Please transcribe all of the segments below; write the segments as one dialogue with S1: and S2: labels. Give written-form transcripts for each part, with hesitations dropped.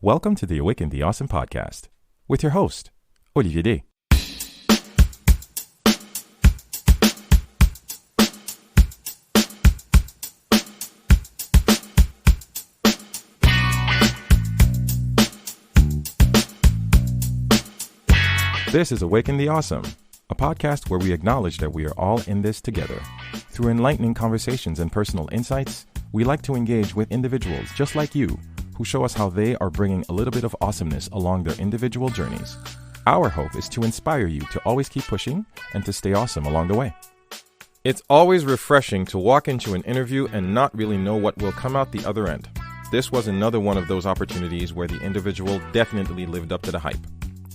S1: Welcome to the Awaken the Awesome podcast with your host, Olivier Day. This is Awaken the Awesome, a podcast where we acknowledge that we are all in this together. Through enlightening conversations and personal insights, we like to engage with individuals just like you who show us how they are bringing a little bit of awesomeness along their individual journeys. Our hope is to inspire you to always keep pushing and to stay awesome along the way. It's always refreshing to walk into an interview and not really know what will come out the other end. This was another one of those opportunities where the individual definitely lived up to the hype.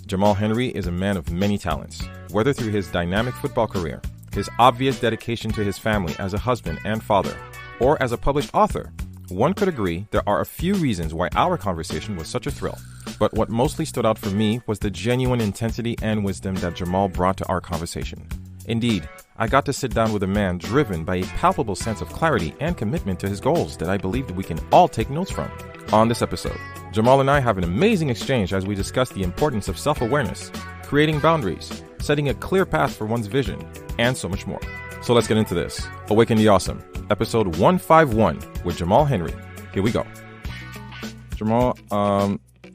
S1: Jamal Henry is a man of many talents, whether through his dynamic football career, his obvious dedication to his family as a husband and father, or as a published author. One could agree there are a few reasons why our conversation was such a thrill, but what mostly stood out for me was the genuine intensity and wisdom that Jamal brought to our conversation. Indeed, I got to sit down with a man driven by a palpable sense of clarity and commitment to his goals that I believe that we can all take notes from. On this episode, Jamal and I have an amazing exchange as we discuss the importance of self-awareness, creating boundaries, setting a clear path for one's vision, and so much more. So let's get into this. Awaken the Awesome, episode 151 with Jamal Henry. Here we go. Jamal,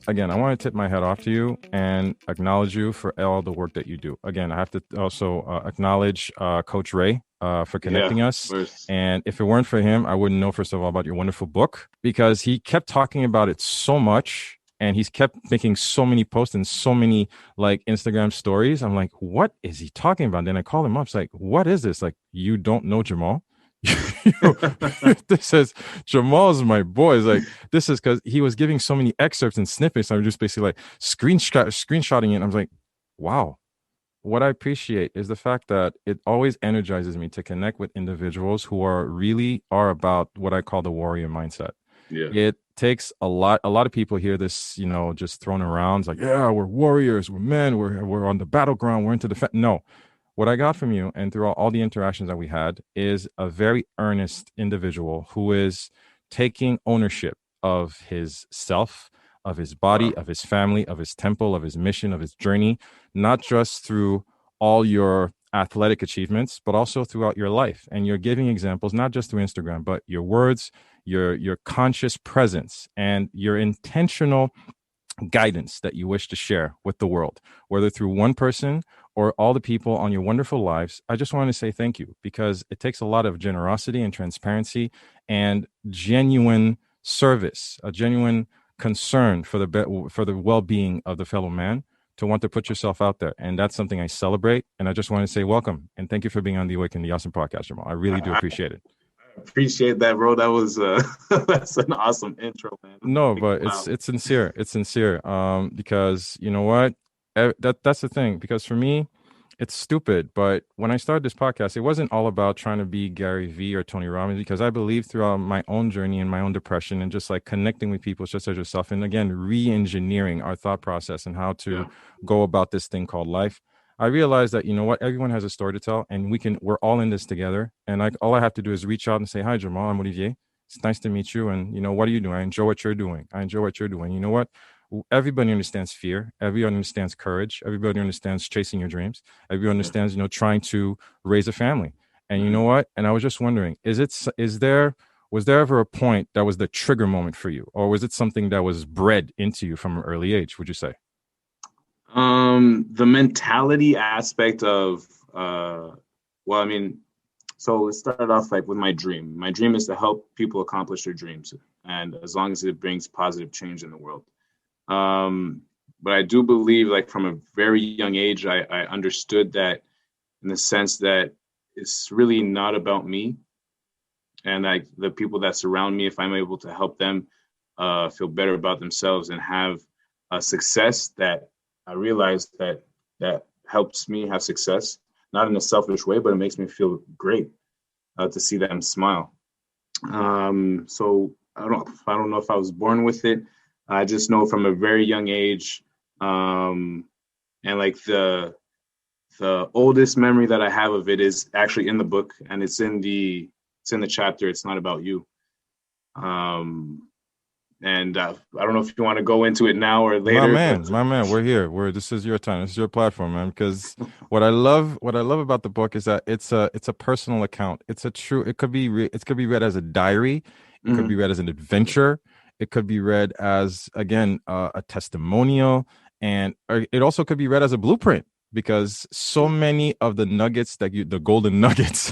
S1: again, I want to tip my hat off to you and acknowledge you for all the work that you do. Again, I have to also acknowledge Coach Ray for connecting us. And if it weren't for him, I wouldn't know, first of all, about your wonderful book, because he kept talking about it so much. And he's kept making so many posts and so many like Instagram stories. I'm like, what is he talking about? Then I call him up. It's like, what is this? Like, you don't know Jamal? This is Jamal's my boy. It's like, this is because he was giving so many excerpts and snippets. I'm just basically like screenshotting it. And I was like, wow. What I appreciate is the fact that it always energizes me to connect with individuals who are about what I call the warrior mindset. Yeah. It takes a lot of people hear this, just thrown around. It's like, yeah, we're warriors, we're men, we're on the battleground, we're into defense. No, what I got from you and through all the interactions that we had is a very earnest individual who is taking ownership of his self, of his body, of his family, of his temple, of his mission, of his journey, not just through all your athletic achievements, but also throughout your life. And you're giving examples, not just through Instagram, but your words, your conscious presence, and your intentional guidance that you wish to share with the world, whether through one person or all the people on your wonderful lives. I just want to say thank you, because it takes a lot of generosity and transparency and genuine service, a genuine concern for the well-being of the fellow man, to want to put yourself out there. And that's something I celebrate. And I just want to say welcome and thank you for being on the Awaken the Awesome podcast, Jamal. I really do appreciate it.
S2: I appreciate that, bro. That was that's an awesome intro, man.
S1: No, but it's sincere. It's sincere. Because you know what? That's the thing. Because for me, it's stupid. But when I started this podcast, it wasn't all about trying to be Gary Vee or Tony Robbins, because I believe throughout my own journey and my own depression and just like connecting with people just as yourself, and again, re-engineering our thought process and how to go about this thing called life. I realized that, you know what, everyone has a story to tell, and we're all in this together. And all I have to do is reach out and say, hi, Jamal, I'm Olivier. It's nice to meet you. And, what are you doing? I enjoy what you're doing. You know what? Everybody understands fear. Everybody understands courage. Everybody understands chasing your dreams. Everybody understands, trying to raise a family. And you know what? And I was just wondering, was there ever a point that was the trigger moment for you? Or was it something that was bred into you from an early age, would you say?
S2: The mentality aspect of, so it started off like with my dream. My dream is to help people accomplish their dreams, and as long as it brings positive change in the world. But I do believe, like from a very young age, I understood that in the sense that it's really not about me, and like the people that surround me, if I'm able to help them feel better about themselves and have a success, that I realized that helps me have success, not in a selfish way, but it makes me feel great to see them smile. So I don't know if I was born with it. I just know from a very young age, and like the oldest memory that I have of it is actually in the book, and it's in the chapter. It's not about you. And I don't know if you want to go into it now or
S1: My
S2: later, but
S1: man, my man, we're here. This is your time. This is your platform, man. Because what I love about the book is that it's a personal account. It's a true. It could be read as a diary. It could be
S2: Mhm.
S1: read as an adventure. It could be read as again a testimonial, and it also could be read as a blueprint because so many of the nuggets the golden nuggets,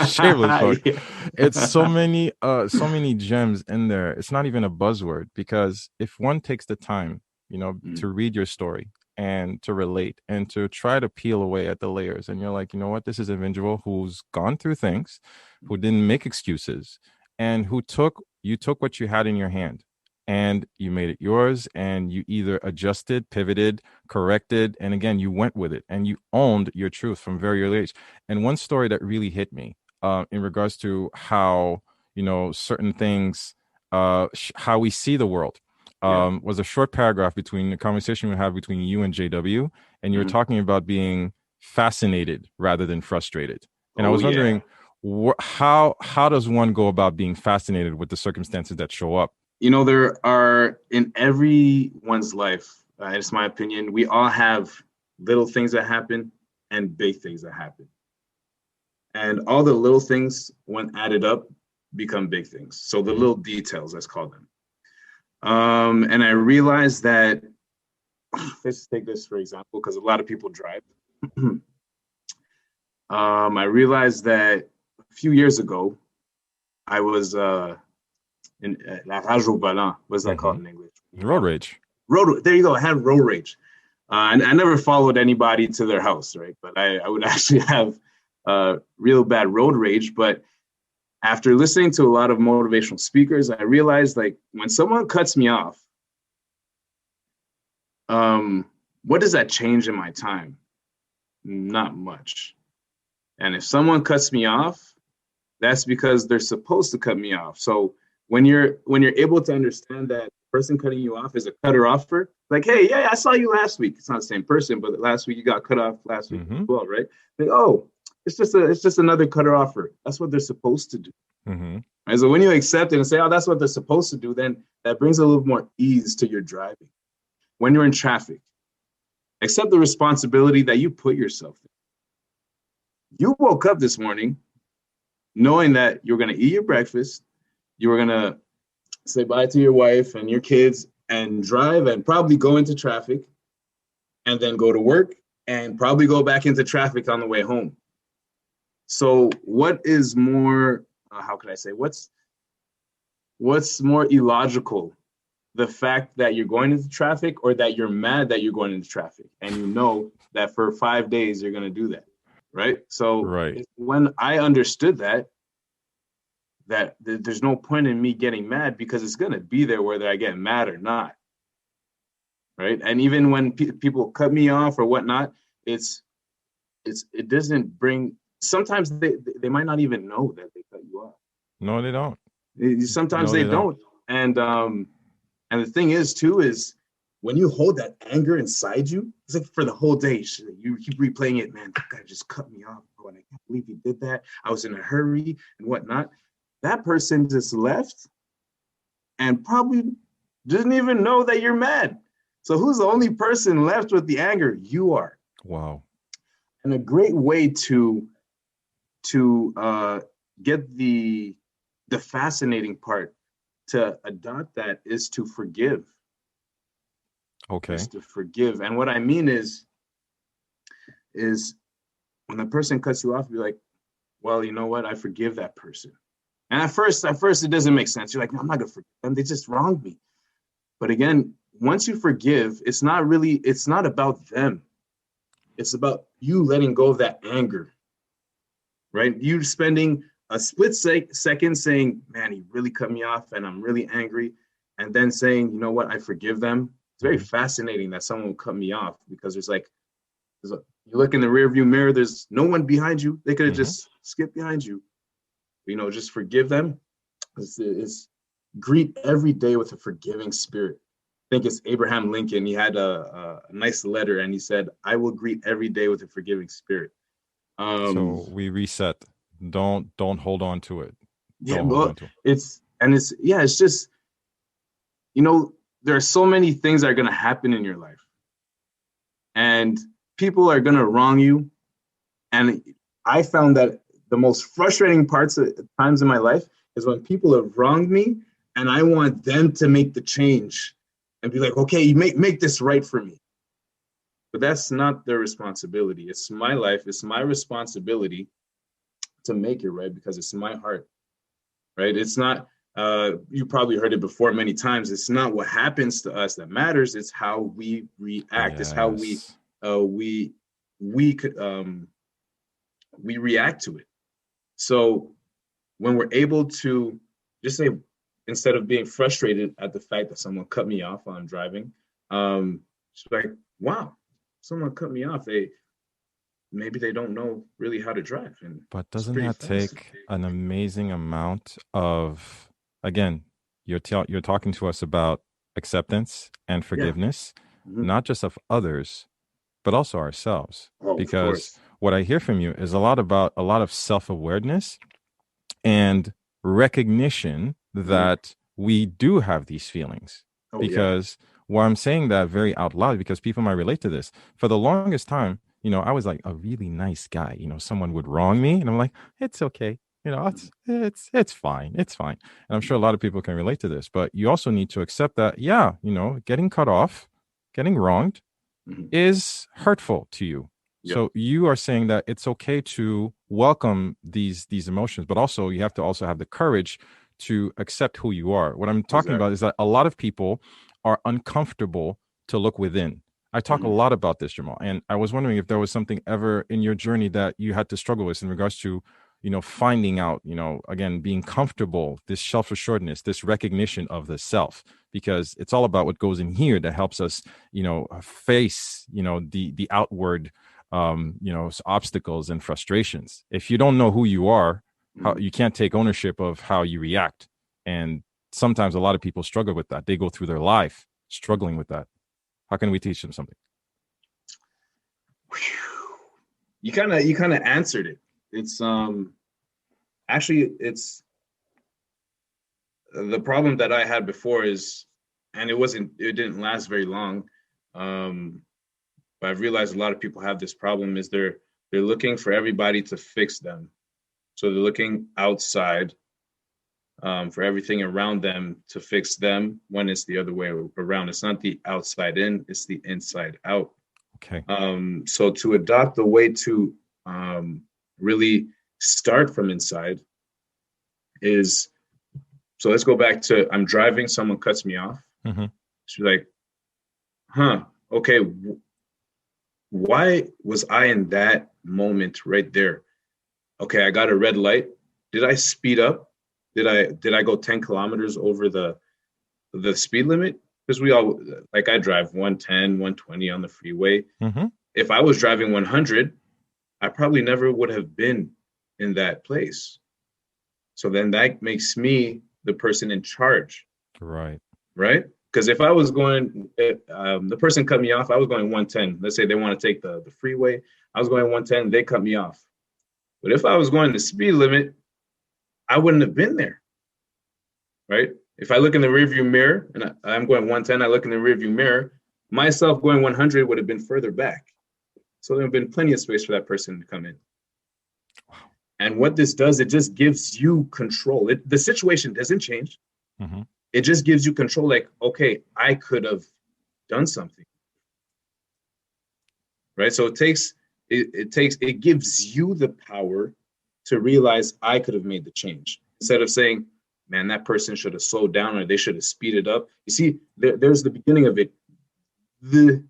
S1: shameless plug.
S2: Yeah.
S1: It's so many gems in there. It's not even a buzzword because if one takes the time
S2: Mm.
S1: to read your story and to relate and to try to peel away at the layers. And you're like, you know what? This is an individual who's gone through things, who didn't make excuses, and you took what you had in your hand and you made it yours. And you either adjusted, pivoted, corrected, and again, you went with it and you owned your truth from very early age. And one story that really hit me in regards to how, certain things, how we see the world
S2: Yeah.
S1: was a short paragraph between the conversation we had between you and JW, and you were
S2: Mhm.
S1: talking about being fascinated rather than frustrated. And I
S2: Oh
S1: was
S2: yeah.
S1: wondering, how does one go about being fascinated with the circumstances that show up?
S2: There are in everyone's life, it's my opinion, we all have little things that happen and big things that happen. And all the little things, when added up, become big things. So the
S1: Hmm.
S2: little details, let's call them. And I realized that, let's take this for example, because a lot of people drive. I realized that a few years ago, I was in La Rage au Volant. What's that
S1: Hmm.
S2: called in English? You
S1: Road
S2: have
S1: rage.
S2: road. There you go. I had road rage. And I never followed anybody to their house, right? But I would actually have real bad road rage. But after listening to a lot of motivational speakers, I realized like when someone cuts me off, um, what does that change in my time? Not much. And if someone cuts me off, that's because they're supposed to cut me off. So when you're able to understand that the person cutting you off is a cutter offer, like, hey, yeah, I saw you last week. It's not the same person, but last week you got cut off last week as
S1: Hmm.
S2: well, right? Like, oh, it's just another cutter offer. That's what they're supposed to do.
S1: Hmm.
S2: Right? So when you accept it and say, oh, that's what they're supposed to do, then that brings a little more ease to your driving. When you're in traffic, accept the responsibility that you put yourself in. You woke up this morning knowing that you're going to eat your breakfast, you were going to say bye to your wife and your kids and drive and probably go into traffic and then go to work and probably go back into traffic on the way home. So what is more how could I say what's more illogical, the fact that you're going into traffic or that you're mad that you're going into traffic and you know that for 5 days you're going to do that, right? So
S1: Right.
S2: when I understood that there's no point in me getting mad because it's going to be there whether I get mad or not, right? And even when people cut me off or whatnot, it's it doesn't bring. Sometimes they might not even know that they cut you off.
S1: No, they don't.
S2: Sometimes
S1: No,
S2: they
S1: they don't.
S2: don't, and the thing is too is when you hold that anger inside you, it's like for the whole day you keep replaying it. Man, that guy just cut me off, bro, and I can't believe he did that. I was in a hurry and whatnot. That person just left and probably didn't even know that you're mad. So who's the only person left with the anger? You are.
S1: Wow.
S2: And a great way to get the fascinating part to adopt that is to forgive. Is
S1: Okay.
S2: to forgive. And what I mean is when the person cuts you off, be like, well, you know what? I forgive that person. And at first, it doesn't make sense. You're like, no, I'm not gonna forgive them. They just wronged me. But again, once you forgive, it's not about them. It's about you letting go of that anger, right? You spending a split second saying, man, he really cut me off and I'm really angry. And then saying, you know what, I forgive them. It's very
S1: Hmm.
S2: fascinating that someone will cut me off because you look in the rearview mirror, there's no one behind you. They could have
S1: Hmm.
S2: just skipped behind you. Just forgive them. It's greet every day with a forgiving spirit. I think it's Abraham Lincoln. He had a nice letter and he said, I will greet every day with a forgiving spirit. Um,
S1: So we reset. Don't hold on to it.
S2: yeah,
S1: Don't hold
S2: well,
S1: on to it.
S2: it's just you know, there are so many things that are going to happen in your life, and people are going to wrong you. And I found that the most frustrating parts at times in my life is when people have wronged me and I want them to make the change and be like, okay, you make this right for me. But that's not their responsibility. It's my life. It's my responsibility to make it right because it's my heart, right? It's not, you probably heard it before many times. It's not what happens to us that matters. It's how we react. It's how
S1: Yes.
S2: we could, we react to it. So when we're able to just say, instead of being frustrated at the fact that someone cut me off while I'm driving, it's like, wow, someone cut me off. Maybe they don't know really how to drive, and
S1: But
S2: it's
S1: doesn't
S2: pretty
S1: that
S2: fast.
S1: take an amazing amount of, again, you're talking to us about acceptance and
S2: Yeah.
S1: forgiveness,
S2: Mhm.
S1: not just of others, but also ourselves.
S2: Oh, of
S1: Because
S2: course.
S1: what I hear from you is a lot of self-awareness and recognition
S2: Mhm.
S1: that we do have these feelings.
S2: Oh, yeah.
S1: Because why I'm saying that very out loud, because people might relate to this. For the longest time, I was like a really nice guy. Someone would wrong me, and I'm like, it's okay. It's fine. It's fine. And I'm sure a lot of people can relate to this. But you also need to accept that, yeah, getting cut off, getting wronged
S2: Mhm.
S1: is hurtful to you.
S2: Yep.
S1: So you are saying that it's okay to welcome these emotions, but also you have to also have the courage to accept who you are. What I'm talking about
S2: Exactly.
S1: is that a lot of people are uncomfortable to look within. I talk a
S2: Mhm.
S1: lot about this, Jamal, and I was wondering if there was something ever in your journey that you had to struggle with in regards to, finding out, again, being comfortable, this self-assuredness, this recognition of the self, because it's all about what goes in here that helps us face the outward obstacles and frustrations. If you don't know who you are, how
S2: Mhm.
S1: you can't take ownership of how you react. And sometimes a lot of people struggle with that. They go through their life struggling with that. How can we teach them something?
S2: You kind of answered it. It's actually it's the problem that I had before is, and it didn't last very long. Um, but I've realized a lot of people have this problem is they're looking for everybody to fix them. So they're looking outside, for everything around them to fix them when it's the other way around. It's not the outside in, it's the inside out.
S1: Okay.
S2: So to adopt the way to, really start from inside is, so let's go back to, I'm driving, someone cuts me off.
S1: Mm-hmm.
S2: She's like, huh, okay, why was I in that moment right there? Okay, I got a red light. Did I speed up? Did I go 10 kilometers over the speed limit? Because we all, like, I drive 110, 120 on the freeway.
S1: Mm-hmm.
S2: If I was driving 100, I probably never would have been in that place. So then that makes me the person in charge,
S1: Right.
S2: right? Because if I was going, the person cut me off, I was going 110. Let's say they want to take the freeway. I was going 110, they cut me off. But if I was going the speed limit, I wouldn't have been there, right? If I look in the rearview mirror and I'm going 110, I look in the rearview mirror, myself going 100 would have been further back. So there would have been plenty of space for that person to come in. And what this does, it just gives you control. The situation doesn't change.
S1: Mm-hmm.
S2: It just gives you control. Like, okay, I could have done something, right? So it gives you the power to realize I could have made the change instead of saying, man, that person should have slowed down or they should have speeded up. You see, there's the beginning of it. The,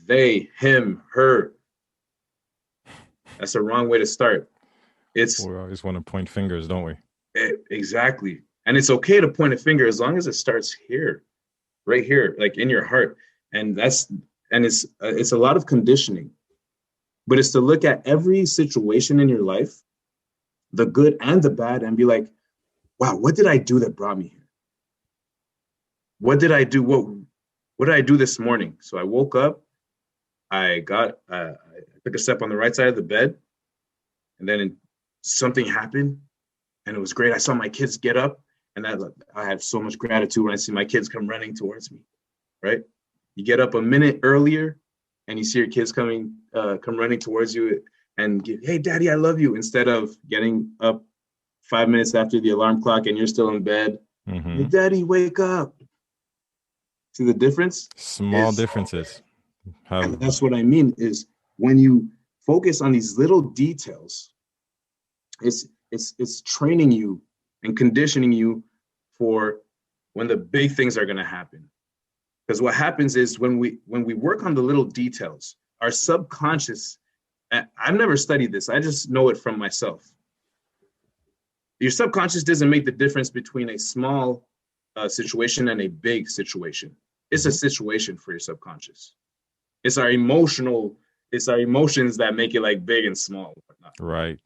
S2: they, him, her. That's the wrong way to start. It's
S1: We always want to point fingers, don't we?
S2: exactly. And it's okay to point a finger as long as it starts here, right here, like in your heart. And it's a lot of conditioning, but it's to look at every situation in your life, the good and the bad, and be like, wow, what did I do that brought me here? What did I do? What did I do this morning? So I woke up, I took a step on the right side of the bed, and then something happened, and it was great. I saw my kids get up, And I have so much gratitude when I see my kids come running towards me, right? You get up a minute earlier and you see your kids come running towards you and give, hey, daddy, I love you, instead of getting up 5 minutes after the alarm clock and you're still in bed. Hey, daddy, wake up. See the difference?
S1: Small differences.
S2: And that's what I mean is when you focus on these little details, it's training you and conditioning you for when the big things are going to happen. Because what happens is when we work on the little details, our subconscious, I've never studied this, I just know it from myself. Your subconscious doesn't make the difference between a small situation and a big situation. It's a situation for your subconscious. It's our emotions that make it like big and small.
S1: Right.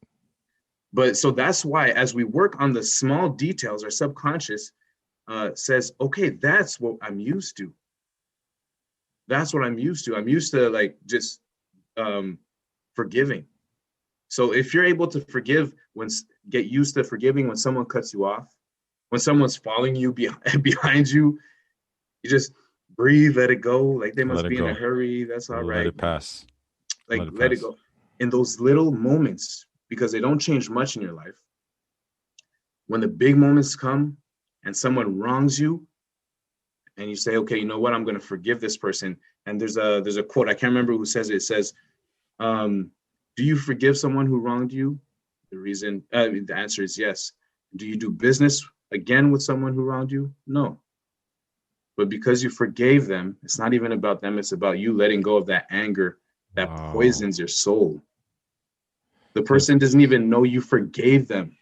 S2: But so that's why as we work on the small details, our subconscious says, okay, that's what I'm used to. That's what I'm used to. I'm used to like just forgiving. So if you're able to get used to forgiving when someone cuts you off, when someone's following you behind you, you just breathe, let it go. Like they must be in a hurry. That's all right.
S1: Let it pass.
S2: Like let it go. In those little moments, because they don't change much in your life. When the big moments come and someone wrongs you and you say, okay, you know what? I'm going to forgive this person. And there's a quote. I can't remember who says it. It says, do you forgive someone who wronged you? The answer is yes. Do you do business again with someone who wronged you? No. But because you forgave them, it's not even about them. It's about you letting go of that anger that poisons your soul. The person doesn't even know you forgave them.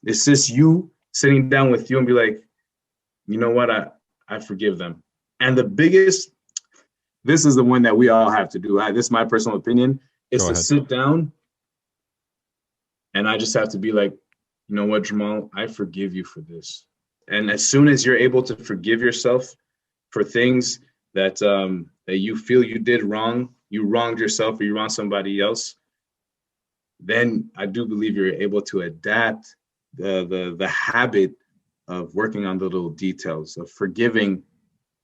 S2: It's just you sitting down with you and be like, you know what? I forgive them. And this is the one that we all have to do. This is my personal opinion. Is to sit down and I just have to be like, you know what, Jamal, I forgive you for this. And as soon as you're able to forgive yourself for things that you feel you did wrong, you wronged yourself or you wronged somebody else, then I do believe you're able to adapt the habit of working on the little details, of forgiving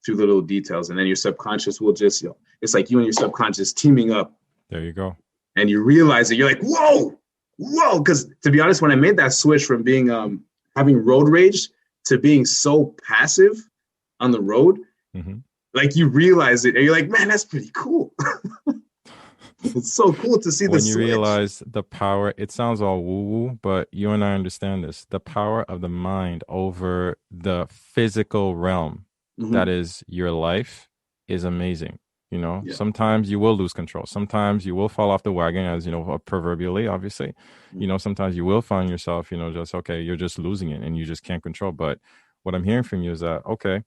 S2: through the little details. And then your subconscious will just, it's like you and your subconscious teaming up.
S1: There you go.
S2: And you realize that you're like, whoa. Because to be honest, when I made that switch from being having road rage to being so passive on the road, like you realize it and you're like, man, that's pretty cool. It's so cool to see
S1: when you realize the power. It sounds all woo-woo, but you and I understand this. The power of the mind over the physical realm that is your life is amazing. You know, sometimes you will lose control. Sometimes you will fall off the wagon, as you know, proverbially, obviously. You know, sometimes you will find yourself, you know, just, okay, you're just losing it and you just can't control. But what I'm hearing from you is that, okay,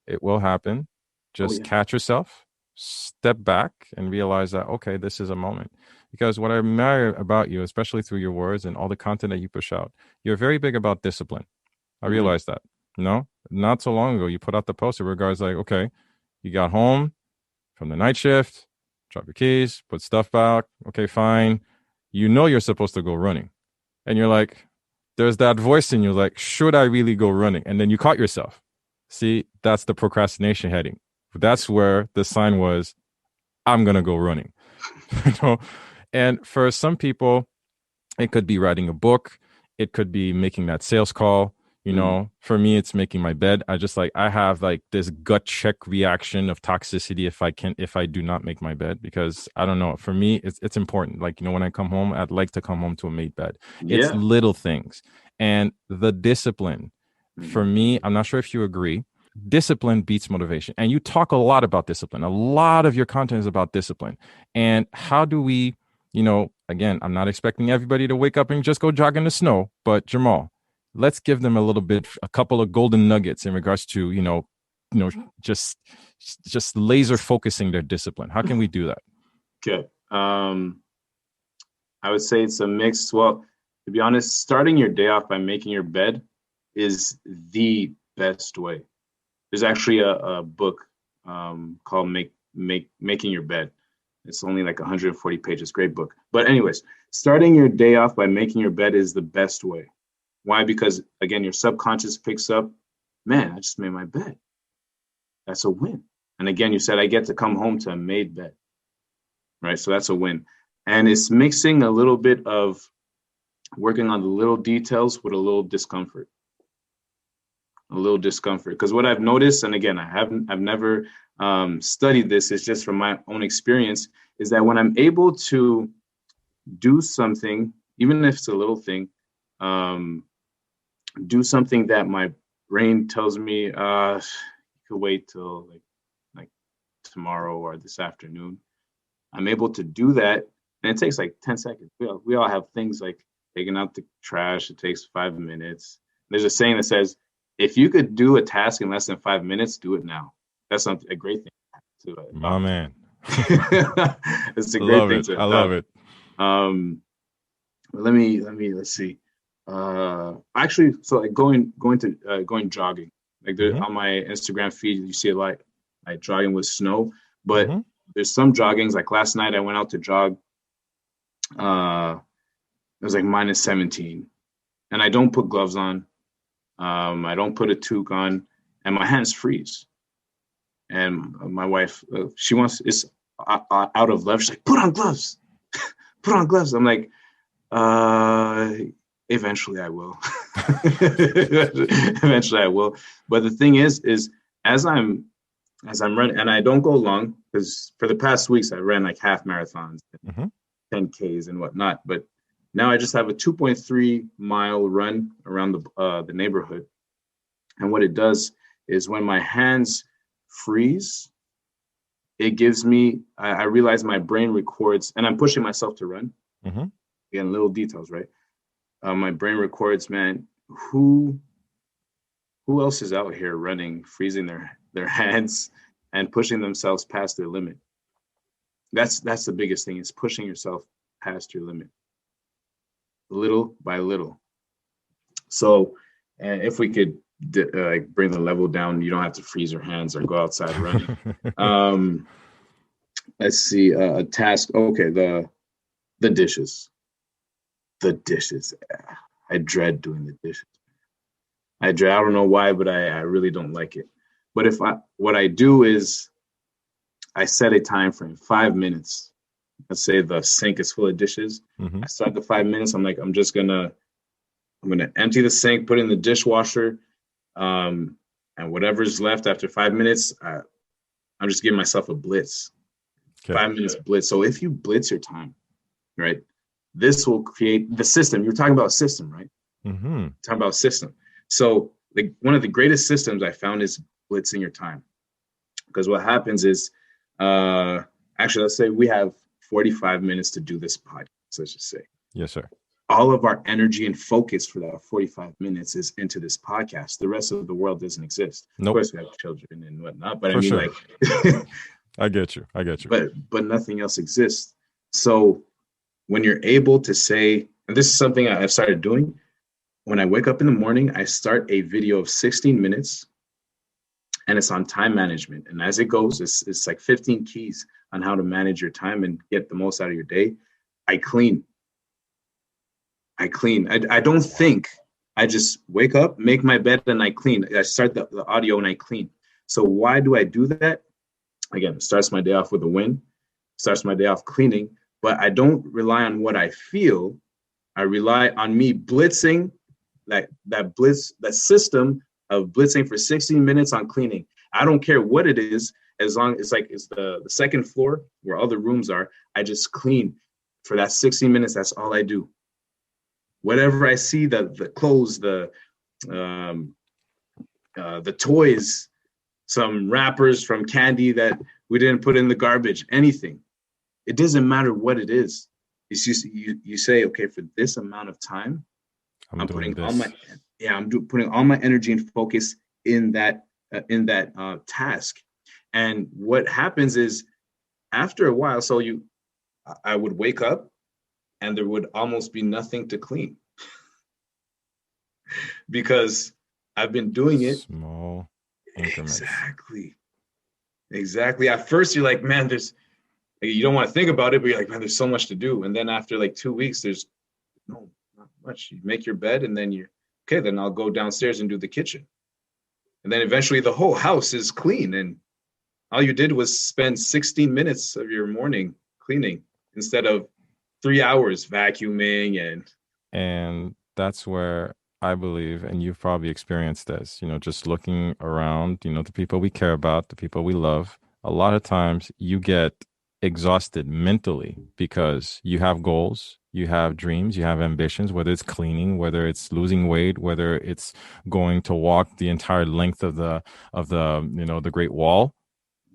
S1: it will happen. Just catch yourself, step back and realize that, okay, this is a moment. Because what I admire about you, especially through your words and all the content that you push out, you're very big about discipline. I realize that. You know, not so long ago, you put out the post in regards like, okay, you got home from the night shift, drop your keys, put stuff back. Okay, fine. You know you're supposed to go running. And you're like, there's that voice in you like, should I really go running? And then you caught yourself. See, that's the procrastination heading. That's where the sign was, I'm going to go running. You know? And for some people, it could be writing a book. It could be making that sales call. You know, for me, it's making my bed. I have like this gut check reaction of toxicity if I do not make my bed, because I don't know. For me, it's important. Like, you know, when I come home, I'd like to come home to a made bed. It's little things. And the discipline, for me, I'm not sure if you agree, discipline beats motivation. And you talk a lot about discipline. A lot of your content is about discipline. And how do we, you know, again, I'm not expecting everybody to wake up and just go jog in the snow, but Jamal, let's give them a couple of golden nuggets in regards to, you know, just laser focusing their discipline. How can we do that?
S2: Okay. I would say it's a mix. Well, to be honest, starting your day off by making your bed is the best way. There's actually a book called Making Your Bed. It's only like 140 pages. Great book. But anyways, starting your day off by making your bed is the best way. Why? Because again, your subconscious picks up, man, I just made my bed. That's a win. And again, you said I get to come home to a made bed, right? So that's a win. And it's mixing a little bit of working on the little details with a little discomfort. Because what I've noticed, and again, I've never studied this, it's just from my own experience, is that when I'm able to do something, even if it's a little thing, do something that my brain tells me, you could wait till like tomorrow or this afternoon. I'm able to do that, and it takes like 10 seconds. We all have things like taking out the trash. It takes 5 minutes. There's a saying that says, if you could do a task in less than 5 minutes, do it now. That's not a great thing to
S1: my man.
S2: It's a great thing to
S1: I love it.
S2: Let's see. Actually, so like going jogging. Like on my Instagram feed, you see a lot like jogging with snow, but there's some joggings. Like last night, I went out to jog. It was like minus 17, and I don't put gloves on. I don't put a toque on, and my hands freeze. And my wife, it's out of love. She's like, put on gloves, put on gloves. I'm like, eventually I will. Eventually I will. But the thing is as I'm running, and I don't go long, because for the past weeks I ran like half marathons, 10Ks and whatnot. But now I just have a 2.3 mile run around the neighborhood. And what it does is when my hands freeze, it gives me, I realize my brain records, and I'm pushing myself to run. Again, little details, right? My brain records, man, who else is out here running, freezing their hands and pushing themselves past their limit? That's the biggest thing, is pushing yourself past your limit, little by little. So, and if we could bring the level down, you don't have to freeze your hands or go outside running. Let's see, a task. Okay, the dishes. The dishes. I dread doing the dishes. I don't know why, but I really don't like it. But what I do is I set a time frame, 5 minutes. Let's say the sink is full of dishes. I start the 5 minutes. I'm like, I'm gonna empty the sink, put it in the dishwasher, and whatever's left after 5 minutes, I'm just giving myself a blitz. Okay. 5 minutes blitz. So if you blitz your time, right, this will create the system. You're talking about a system, right? Talking about a system. So one of the greatest systems I found is blitzing your time. Because what happens is, actually, let's say we have 45 minutes to do this podcast, let's just say.
S1: Yes, sir.
S2: All of our energy and focus for that 45 minutes is into this podcast. The rest of the world doesn't exist. Nope. Of course, we have children and whatnot, but like,
S1: I get you.
S2: But nothing else exists. So when you're able to say, and this is something I've started doing, when I wake up in the morning, I start a video of 16 minutes, and it's on time management. And as it goes, it's like 15 keys on how to manage your time and get the most out of your day. I clean. I don't think. I just wake up, make my bed, and I clean. I start the audio and I clean. So why do I do that? Again, it starts my day off with a win. Starts my day off cleaning. But I don't rely on what I feel. I rely on me blitzing, that system of blitzing for 16 minutes on cleaning. I don't care what it is, as long as it's the second floor where all the rooms are. I just clean for that 16 minutes. That's all I do. Whatever I see, the clothes, the toys, some wrappers from candy that we didn't put in the garbage, anything. It doesn't matter what it is. It's just you say, okay, for this amount of time, I'm putting putting all my energy and focus in that task. And what happens is, after a while, I would wake up and there would almost be nothing to clean because I've been doing it.
S1: Small increments.
S2: Exactly. At first, you're like, man, you don't want to think about it, but you're like, man, there's so much to do. And then after like 2 weeks, there's not much. You make your bed, and then Okay, then I'll go downstairs and do the kitchen. And then eventually the whole house is clean. And all you did was spend 16 minutes of your morning cleaning instead of 3 hours vacuuming.
S1: And that's where I believe, and you've probably experienced this, just looking around, the people we care about, the people we love, a lot of times you get exhausted mentally because you have goals, you have dreams, you have ambitions, whether it's cleaning, whether it's losing weight, whether it's going to walk the entire length of the Great Wall.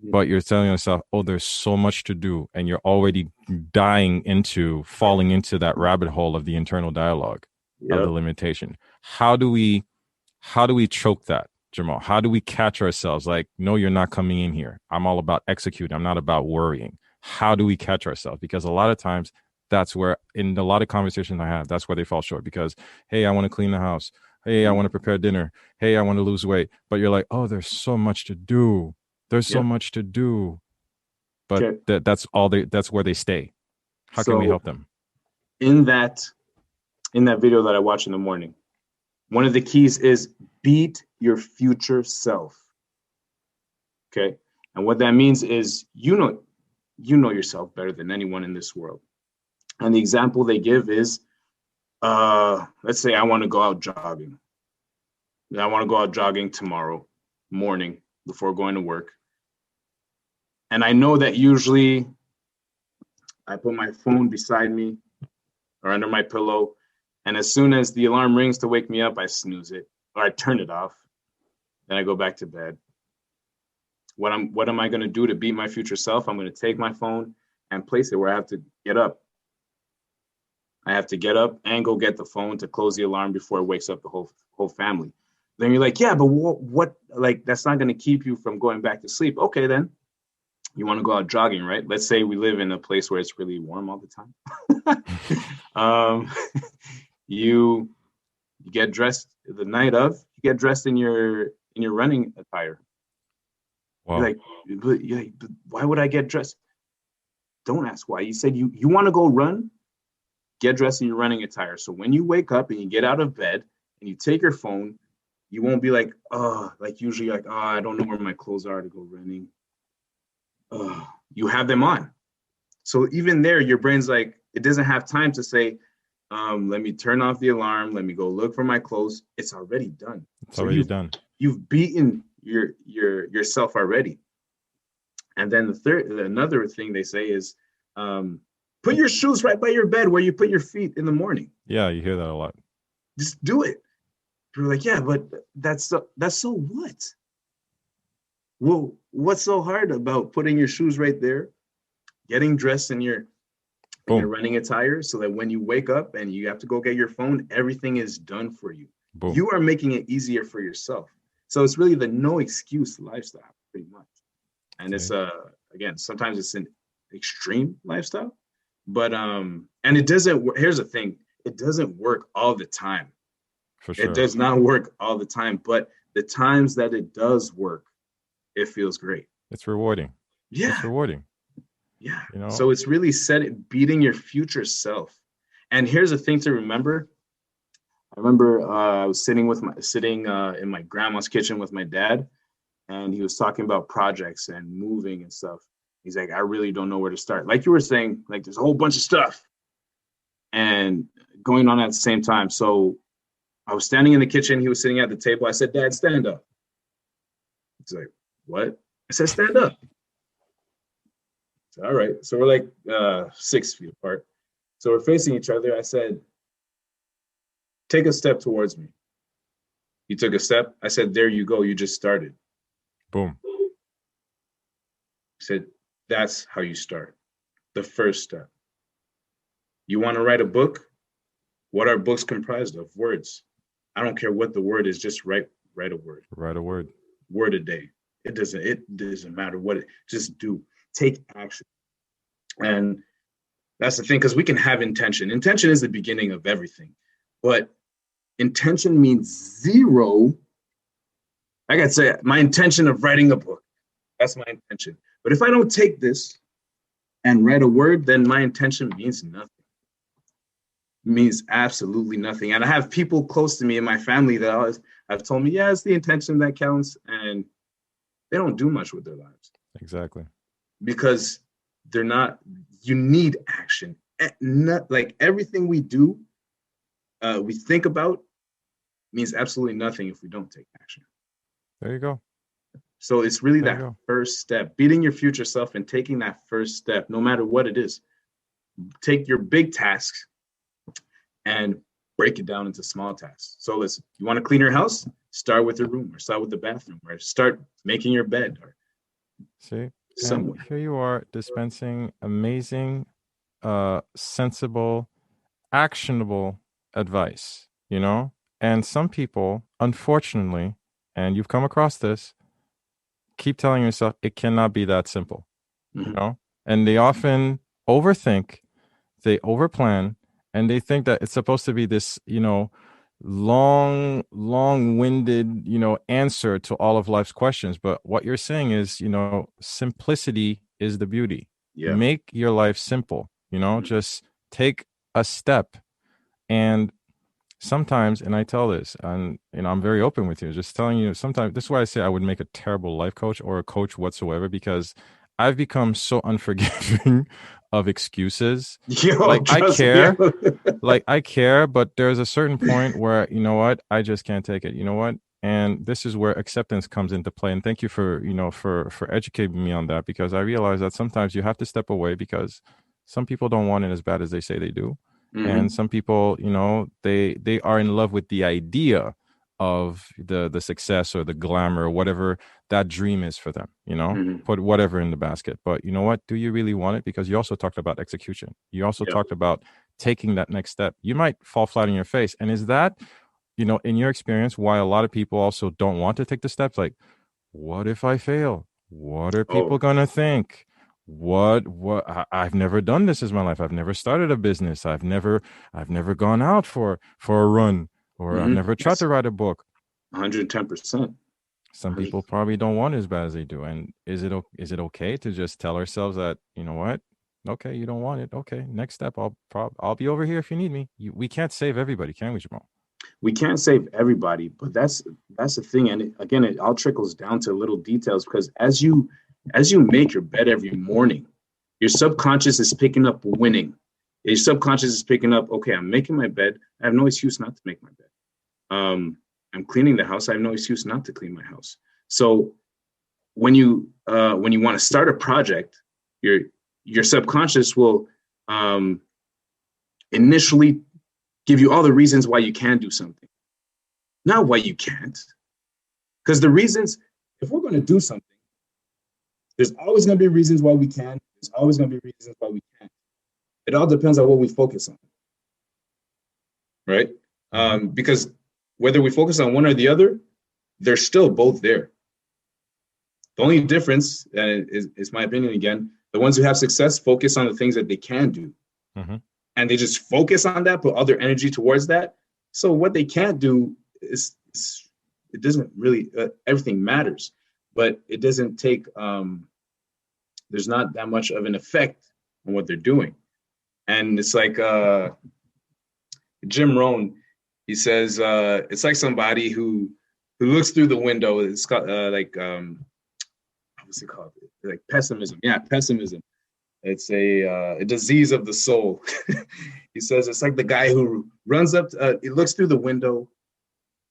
S1: But you're telling yourself, oh, there's so much to do, and you're already falling into that rabbit hole of the internal dialogue of the limitation. How do we choke that, Jamal? How do we catch ourselves? Like, no, you're not coming in here. I'm all about executing. I'm not about worrying. How do we catch ourselves? Because a lot of times that's where, in a lot of conversations I have, that's where they fall short. Because, hey, I want to clean the house. Hey, I want to prepare dinner. Hey, I want to lose weight. But you're like, oh, there's so much to do. There's so much to do, but that's where they stay. How can we help them?
S2: In that video that I watch in the morning, one of the keys is beat your future self. Okay. And what that means is, you know yourself better than anyone in this world. And the example they give is, let's say I want to go out jogging. I want to go out jogging tomorrow morning before going to work. And I know that usually I put my phone beside me or under my pillow. And as soon as the alarm rings to wake me up, I snooze it or I turn it off. Then I go back to bed. What am I going to do to beat my future self? I'm going to take my phone and place it where I have to get up. I have to get up and go get the phone to close the alarm before it wakes up the whole family. Then you're like, yeah, but what like, that's not going to keep you from going back to sleep. Okay, then. You want to go out jogging, right? Let's say we live in a place where it's really warm all the time. You get dressed the night of. You get dressed in your running attire. Wow. You're like, but why would I get dressed? Don't ask why. You said you want to go run. Get dressed in your running attire. So when you wake up and you get out of bed and you take your phone, you won't be like, like usually like, I don't know where my clothes are to go running. You have them on. So even there, your brain's like, it doesn't have time to say, let me turn off the alarm. Let me go look for my clothes. It's already done.
S1: It's already done.
S2: You've beaten yourself already. And then another thing they say is, put your shoes right by your bed where you put your feet in the morning.
S1: Yeah, you hear that a lot.
S2: Just do it. People are like, yeah, but that's so what? Well, what's so hard about putting your shoes right there, getting dressed in your running attire so that when you wake up and you have to go get your phone, everything is done for you. Boom. You are making it easier for yourself. So it's really the no excuse lifestyle, pretty much. And it's again, sometimes it's an extreme lifestyle, but and it doesn't. Here's the thing: it doesn't work all the time.
S1: For sure,
S2: it does not work all the time. But the times that it does work, it feels great.
S1: It's rewarding.
S2: Yeah,
S1: it's rewarding.
S2: Yeah. So it's really beating your future self. And here's the thing to remember. I remember I was sitting in my grandma's kitchen with my dad, and he was talking about projects and moving and stuff. He's like, I really don't know where to start. Like you were saying, like there's a whole bunch of stuff and going on at the same time. So I was standing in the kitchen. He was sitting at the table. I said, Dad, stand up. He's like, what? I said, stand up. All right. So we're like 6 feet apart. So we're facing each other. I said, take a step towards me. He took a step. I said, there you go. You just started.
S1: Boom.
S2: He said, that's how you start. The first step. You want to write a book? What are books comprised of? Words. I don't care what the word is. Just write a word.
S1: Write a word.
S2: Word a day. It doesn't matter what it. Just do. Take action. And that's the thing, because we can have intention. Intention is the beginning of everything. But intention means zero. I got to say, my intention of writing a book, that's my intention. But if I don't take this and write a word, then my intention means nothing. means absolutely nothing. And I have people close to me in my family that always have told me, yeah, it's the intention that counts. And they don't do much with their lives
S1: Exactly.
S2: because they're not, you need action. Not, like everything we do, we think about means absolutely nothing if we don't take action.
S1: There you go.
S2: So it's really
S1: There you
S2: that
S1: go.
S2: first step, beating your future self and taking that first step, no matter what it is. Take your big tasks and break it down into small tasks. So listen, you want to clean your house? Start with your room, or start with the bathroom, or start making your bed, or
S1: See? And
S2: somewhere.
S1: here you are dispensing amazing, sensible, actionable advice, you know? And some people, unfortunately, and you've come across this, keep telling yourself it cannot be that simple, you
S2: Mm-hmm.
S1: know? And they often overthink, they overplan, and they think that it's supposed to be this, long-winded, answer to all of life's questions. But what you're saying is, simplicity is the beauty.
S2: Yeah.
S1: Make your life simple,
S2: Mm-hmm.
S1: just take a step. And sometimes, and I tell this, and I'm very open with you, just telling you, sometimes this is why I say I would make a terrible life coach or a coach whatsoever, because I've become so unforgiving of excuses.
S2: Yo,
S1: Like I
S2: trust me.
S1: care, but there's a certain point where, you know what, I just can't take it. You know what? And this is where acceptance comes into play. And thank you for, for educating me on that, because I realize that sometimes you have to step away because some people don't want it as bad as they say they do. And
S2: Mm-hmm.
S1: some people, they are in love with the idea of the success or the glamour or whatever that dream is for them,
S2: Mm-hmm.
S1: put whatever in the basket. But you know what? Do you really want it? Because you also talked about execution. You also
S2: Yep.
S1: talked about taking that next step. You might fall flat on your face. And is that, in your experience, why a lot of people also don't want to take the steps? Like, what if I fail? What are people
S2: Oh.
S1: gonna think? I've never done this in my life. I've never started a business. I've never gone out for a run, or I've
S2: Mm-hmm.
S1: never tried
S2: Yes.
S1: to write a book.
S2: 110%.
S1: Some people probably don't want it as bad as they do. And is it okay to just tell ourselves that, you know what? Okay, you don't want it. Okay, next step. I'll be over here if you need me. We can't save everybody, can we, Jamal?
S2: We can't save everybody, but that's the thing. And again, it all trickles down to little details, because as you make your bed every morning, your subconscious is picking up winning. Your subconscious is picking up, okay, I'm making my bed. I have no excuse not to make my bed. I'm cleaning the house. I have no excuse not to clean my house. So when you want to start a project, your subconscious will initially give you all the reasons why you can do something, not why you can't. Because the reasons, if we're going to do something, there's always going to be reasons why we can. There's always going to be reasons why we can't. It all depends on what we focus on, right?
S1: Mm-hmm.
S2: Because whether we focus on one or the other, they're still both there. The only difference, is my opinion again, the ones who have success focus on the things that they can do.
S1: Mm-hmm.
S2: And they just focus on that, put all their energy towards that. So what they can't do is it doesn't really, everything matters, but it doesn't take, there's not that much of an effect on what they're doing. And it's like Jim Rohn, he says, it's like somebody who looks through the window. It's got what's it called? Like pessimism. Yeah, pessimism. It's a disease of the soul. He says it's like the guy who runs up, he looks through the window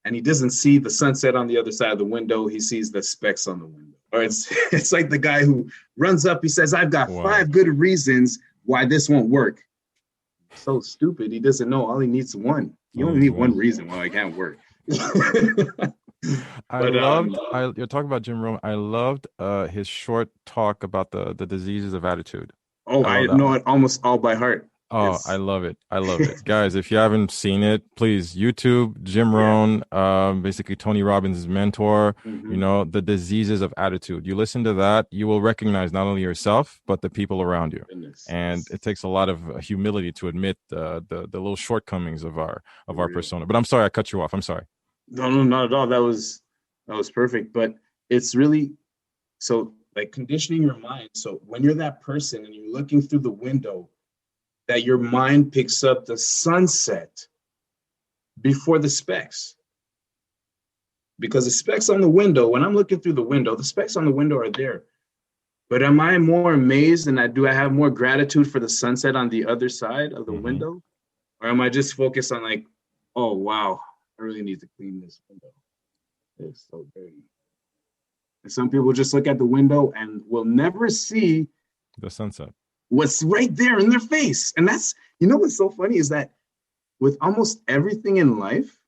S2: and he doesn't see the sunset on the other side of the window. He sees the specks on the window. Or it's like the guy who runs up, he says, I've got
S1: Wow.
S2: 5 good reasons why this won't work. So stupid. He doesn't know. All he needs is one. You only need one reason why it can't work.
S1: You're talking about Jim Rohn. I loved his short talk about the diseases of attitude.
S2: Oh,
S1: I
S2: I
S1: love that
S2: know
S1: one.
S2: it almost all by heart.
S1: Oh, I love it. I love it. Guys, if you haven't seen it, please YouTube Jim Rohn, basically Tony Robbins' mentor, the diseases of attitude. You listen to that, you will recognize not only yourself, but the people around you.
S2: Goodness.
S1: And it takes a lot of humility to admit the little shortcomings of our persona. But I'm sorry I cut you off. I'm sorry.
S2: No, not at all. That was perfect. But it's really, so like conditioning your mind. So when you're that person and you're looking through the window, that your mind picks up the sunset before the specks. Because the specks on the window, when I'm looking through the window, the specks on the window are there. But am I more amazed and do I have more gratitude for the sunset on the other side of the window? Or am I just focused on like, oh, wow, I really need to clean this window. It's so dirty. And some people just look at the window and will never see
S1: the sunset,
S2: what's right there in their face. And that's, what's so funny is that with almost everything in life,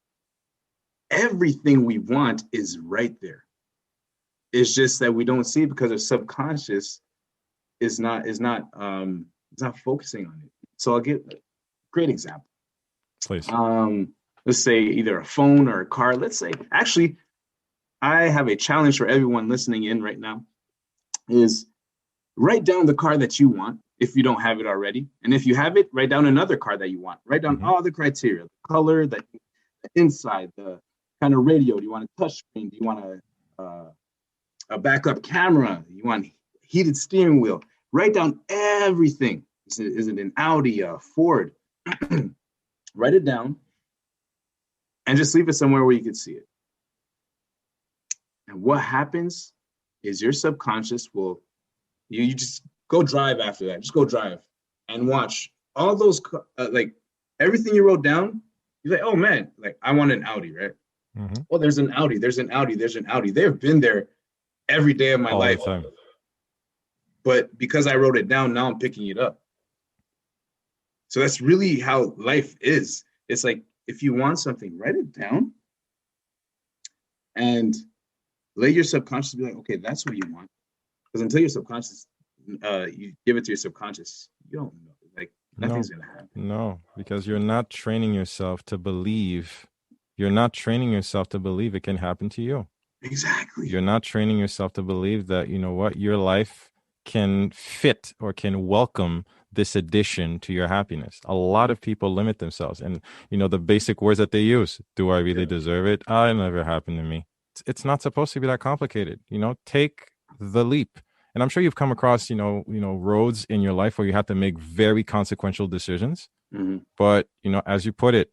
S2: everything we want is right there. It's just that we don't see it because our subconscious is not focusing on it. So I'll give a great example.
S1: Please.
S2: Let's say either a phone or a car. Let's say, actually, I have a challenge for everyone listening in right now is write down the car that you want if you don't have it already. And if you have it, write down another car that you want. Write down all the criteria, the color, the inside, the kind of radio. Do you want a touch screen? Do you want a backup camera? You want heated steering wheel? Write down everything. Is it an Audi, a Ford? Write it down and just leave it somewhere where you can see it. And what happens is your subconscious will, you just go drive after that. Just go drive and watch all those, like everything you wrote down. You're like, oh man, like I want an Audi, right? Well, there's an Audi, there's an Audi, there's an Audi. They've been there every day of my life. But because I wrote it down, now I'm picking it up. So that's really how life is. It's like, if you want something, write it down and let your subconscious be like, okay, that's what you want. Because until your subconscious, you give it to your subconscious, you don't know. Like, nothing's going to happen.
S1: No, because you're not training yourself to believe. You're not training yourself to believe it can happen to you.
S2: Exactly.
S1: You're not training yourself to believe that, you know what, your life can fit or can welcome this addition to your happiness. A lot of people limit themselves. And, the basic words that they use, do I really deserve it? It never happened to me. It's not supposed to be that complicated. Take the leap. And I'm sure you've come across, roads in your life where you have to make very consequential decisions. But, as you put it,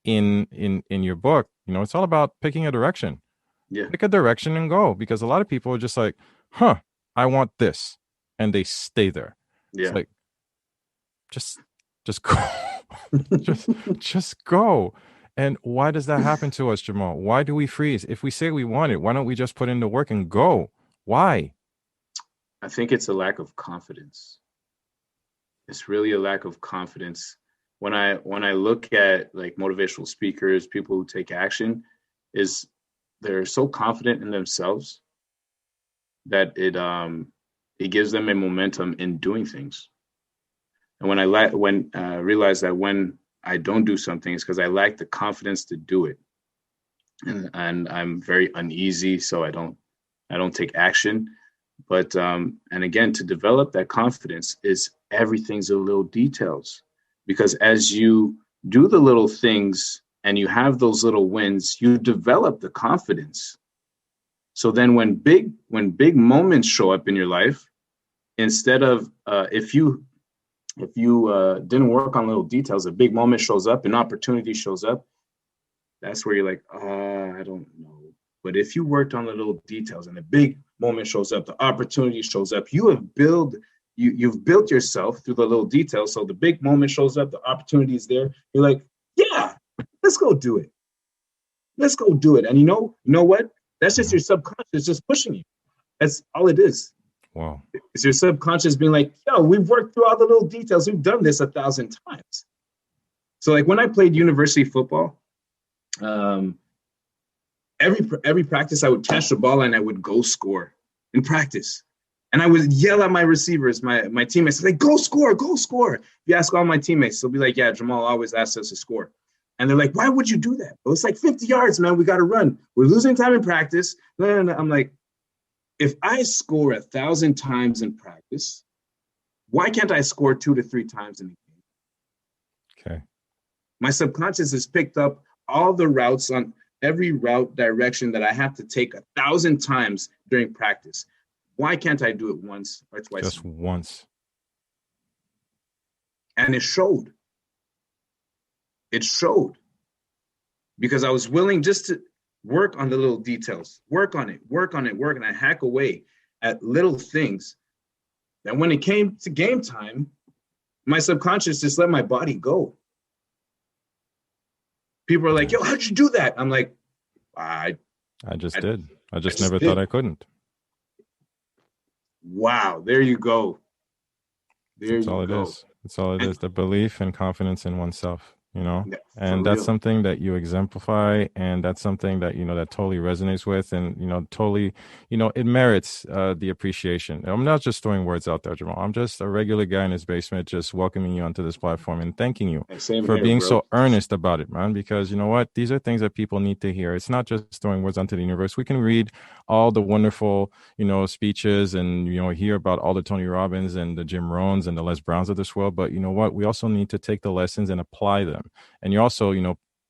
S1: in your book, it's all about picking a direction. Pick a direction and go, because a lot of people are just like, I want this, and they stay there. It's like, just go. just go. And why does that happen to us, Jamal? Why do we freeze? If we say we want it, why don't we just put in the work and go? Why?
S2: I think it's a lack of confidence. It's really a lack of confidence. When I look at like motivational speakers, people who take action, is they're so confident in themselves that it gives them a momentum in doing things. And when I realize that when I don't do something, it's because I lack the confidence to do it, and I'm very uneasy, so I don't take action. But and again, to develop that confidence is everything's the little details, because as you do the little things and you have those little wins, you develop the confidence. So then when big moments show up in your life, instead of if you didn't work on little details, a big moment shows up, an opportunity shows up, that's where you're like, I don't know. But if you worked on the little details and the big moment shows up, the opportunity shows up, you've built yourself through the little details. So the big moment shows up, the opportunity is there. You're like, yeah, let's go do it. Let's go do it. And you know what? That's just your subconscious just pushing you. That's all it is.
S1: Wow.
S2: It's your subconscious being like, yo, we've worked through all the little details. We've done this 1,000 times. So like when I played university football, every practice I would catch the ball and I would go score in practice. And I would yell at my receivers, my teammates, like, go score, go score. If you ask all my teammates, they'll be like, yeah, Jamal always asks us to score. And they're like, why would you do that? Well, it's like 50 yards, man. We got to run. We're losing time in practice. No. I'm like, if I score 1,000 times in practice, why can't I score 2 to 3 times in a game?
S1: Okay.
S2: My subconscious has picked up all the routes on every route direction that I have to take 1,000 times during practice. Why can't I do it once or twice?
S1: Just once.
S2: And it showed. It showed. Because I was willing just to work on the little details, work on it, and I hack away at little things that when it came to game time, my subconscious just let my body go. People are like, yo, how'd you do that? I'm like, I
S3: just did. I just never thought I couldn't.
S2: Wow, there you go.
S3: That's all it is. That's all it is. The belief and confidence in oneself.
S2: Yeah,
S3: and that's something that you exemplify, and that's something that that totally resonates with, and totally it merits the appreciation. I'm not just throwing words out there, Jamal. I'm just a regular guy in his basement, just welcoming you onto this platform and thanking you for being so earnest about it, man, because you know what, these are things that people need to hear. It's not just throwing words onto the universe. We can read all the wonderful speeches and hear about all the Tony Robbins and the Jim Rohns and the Les Browns of this world, but you know what, we also need to take the lessons and apply them. And you're also,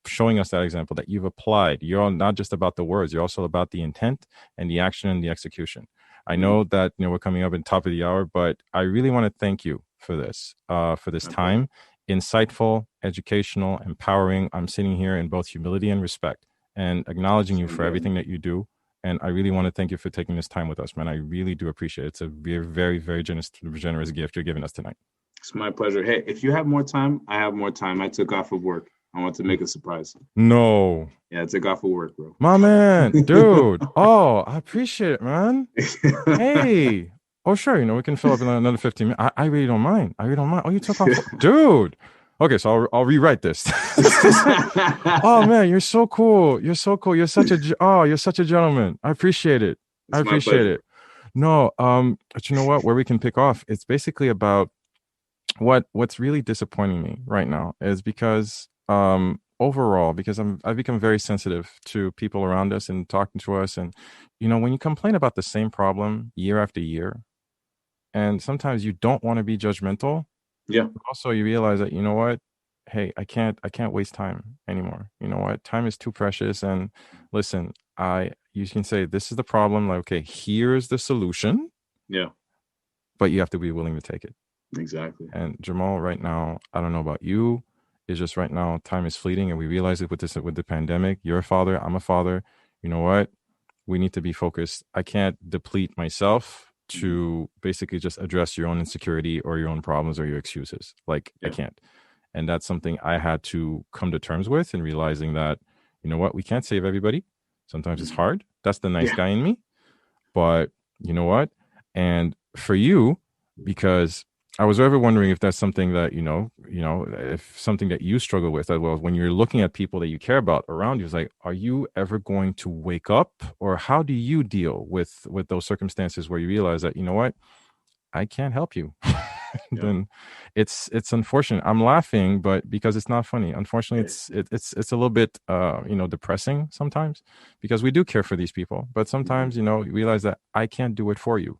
S3: showing us that example that you've applied. You're not just about the words, you're also about the intent and the action and the execution. I know that, we're coming up in top of the hour, but I really want to thank you for this time. Insightful, educational, empowering. I'm sitting here in both humility and respect and acknowledging you for everything that you do. And I really want to thank you for taking this time with us, man. I really do appreciate it. It's a very, very, very generous gift you're giving us tonight.
S2: It's my pleasure. Hey, if you have more time, I have more time. I took off of work. I want to make a surprise.
S3: No.
S2: Yeah, I took off of work, bro.
S3: My man, dude. Oh, I appreciate it, man. Hey. Oh, sure. We can fill up in another 15 minutes. I really don't mind. Oh, you took off. Dude. Okay, so I'll rewrite this. Oh, man, you're so cool. You're such a gentleman. I appreciate it. I appreciate it. No, but you know what? Where we can pick off, it's basically about what's really disappointing me right now is because overall, because I've become very sensitive to people around us and talking to us, and when you complain about the same problem year after year, and sometimes you don't want to be judgmental.
S2: Yeah.
S3: But also, you realize that what, hey, I can't waste time anymore. You know what, time is too precious. And listen, you can say this is the problem. Like, okay, here's the solution.
S2: Yeah.
S3: But you have to be willing to take it.
S2: Exactly.
S3: And Jamal, right now, I don't know about you, it's just right now, time is fleeting, and we realize it with the pandemic. You're a father, I'm a father. You know what? We need to be focused. I can't deplete myself to basically just address your own insecurity or your own problems or your excuses. Like, I can't. And that's something I had to come to terms with, and realizing that, you know what, we can't save everybody. Sometimes it's hard. That's the nice guy in me. But you know what? And for you, because I was ever wondering if that's something that, if something that you struggle with as well, when you're looking at people that you care about around you, is like, are you ever going to wake up, or how do you deal with those circumstances where you realize that, you know what, I can't help you? Then it's unfortunate. I'm laughing, but because it's not funny. Unfortunately, it's a little bit, depressing sometimes, because we do care for these people, but sometimes, you realize that I can't do it for you.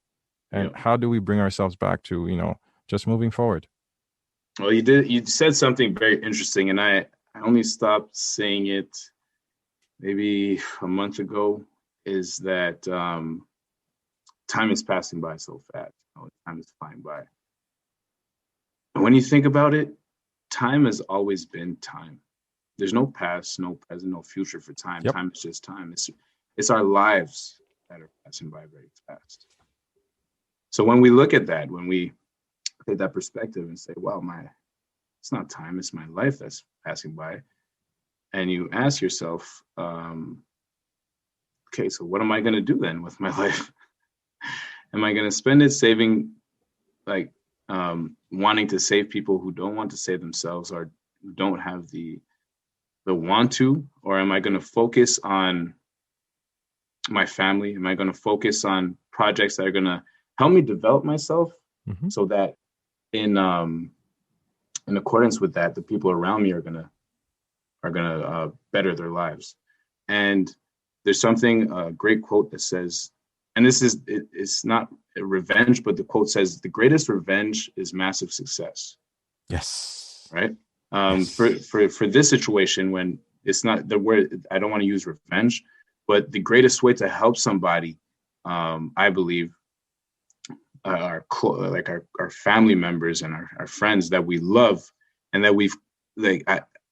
S3: And how do we bring ourselves back to, just moving forward?
S2: Well, you said something very interesting, and I only stopped saying it maybe a month ago, is that time is passing by so fast. Time is flying by. And when you think about it, time has always been time. There's no past, no present, no future for time.
S3: Yep.
S2: Time is just time. It's our lives that are passing by very fast. So when we look at that, when we take that perspective and say, well, it's not time, it's my life that's passing by. And you ask yourself, okay, so what am I going to do then with my life? Am I going to spend it saving, like wanting to save people who don't want to save themselves, or don't have the want to? Or am I going to focus on my family? Am I going to focus on projects that are going to help me develop myself, so that in accordance with that, the people around me are gonna better their lives? And there's a great quote that says, and it's not a revenge, but the quote says, the greatest revenge is massive success.
S3: Yes.
S2: Right.
S3: Yes.
S2: For this situation, when it's not the word, I don't want to use revenge, but the greatest way to help somebody, I believe, our family members and our friends that we love, and that we've, like,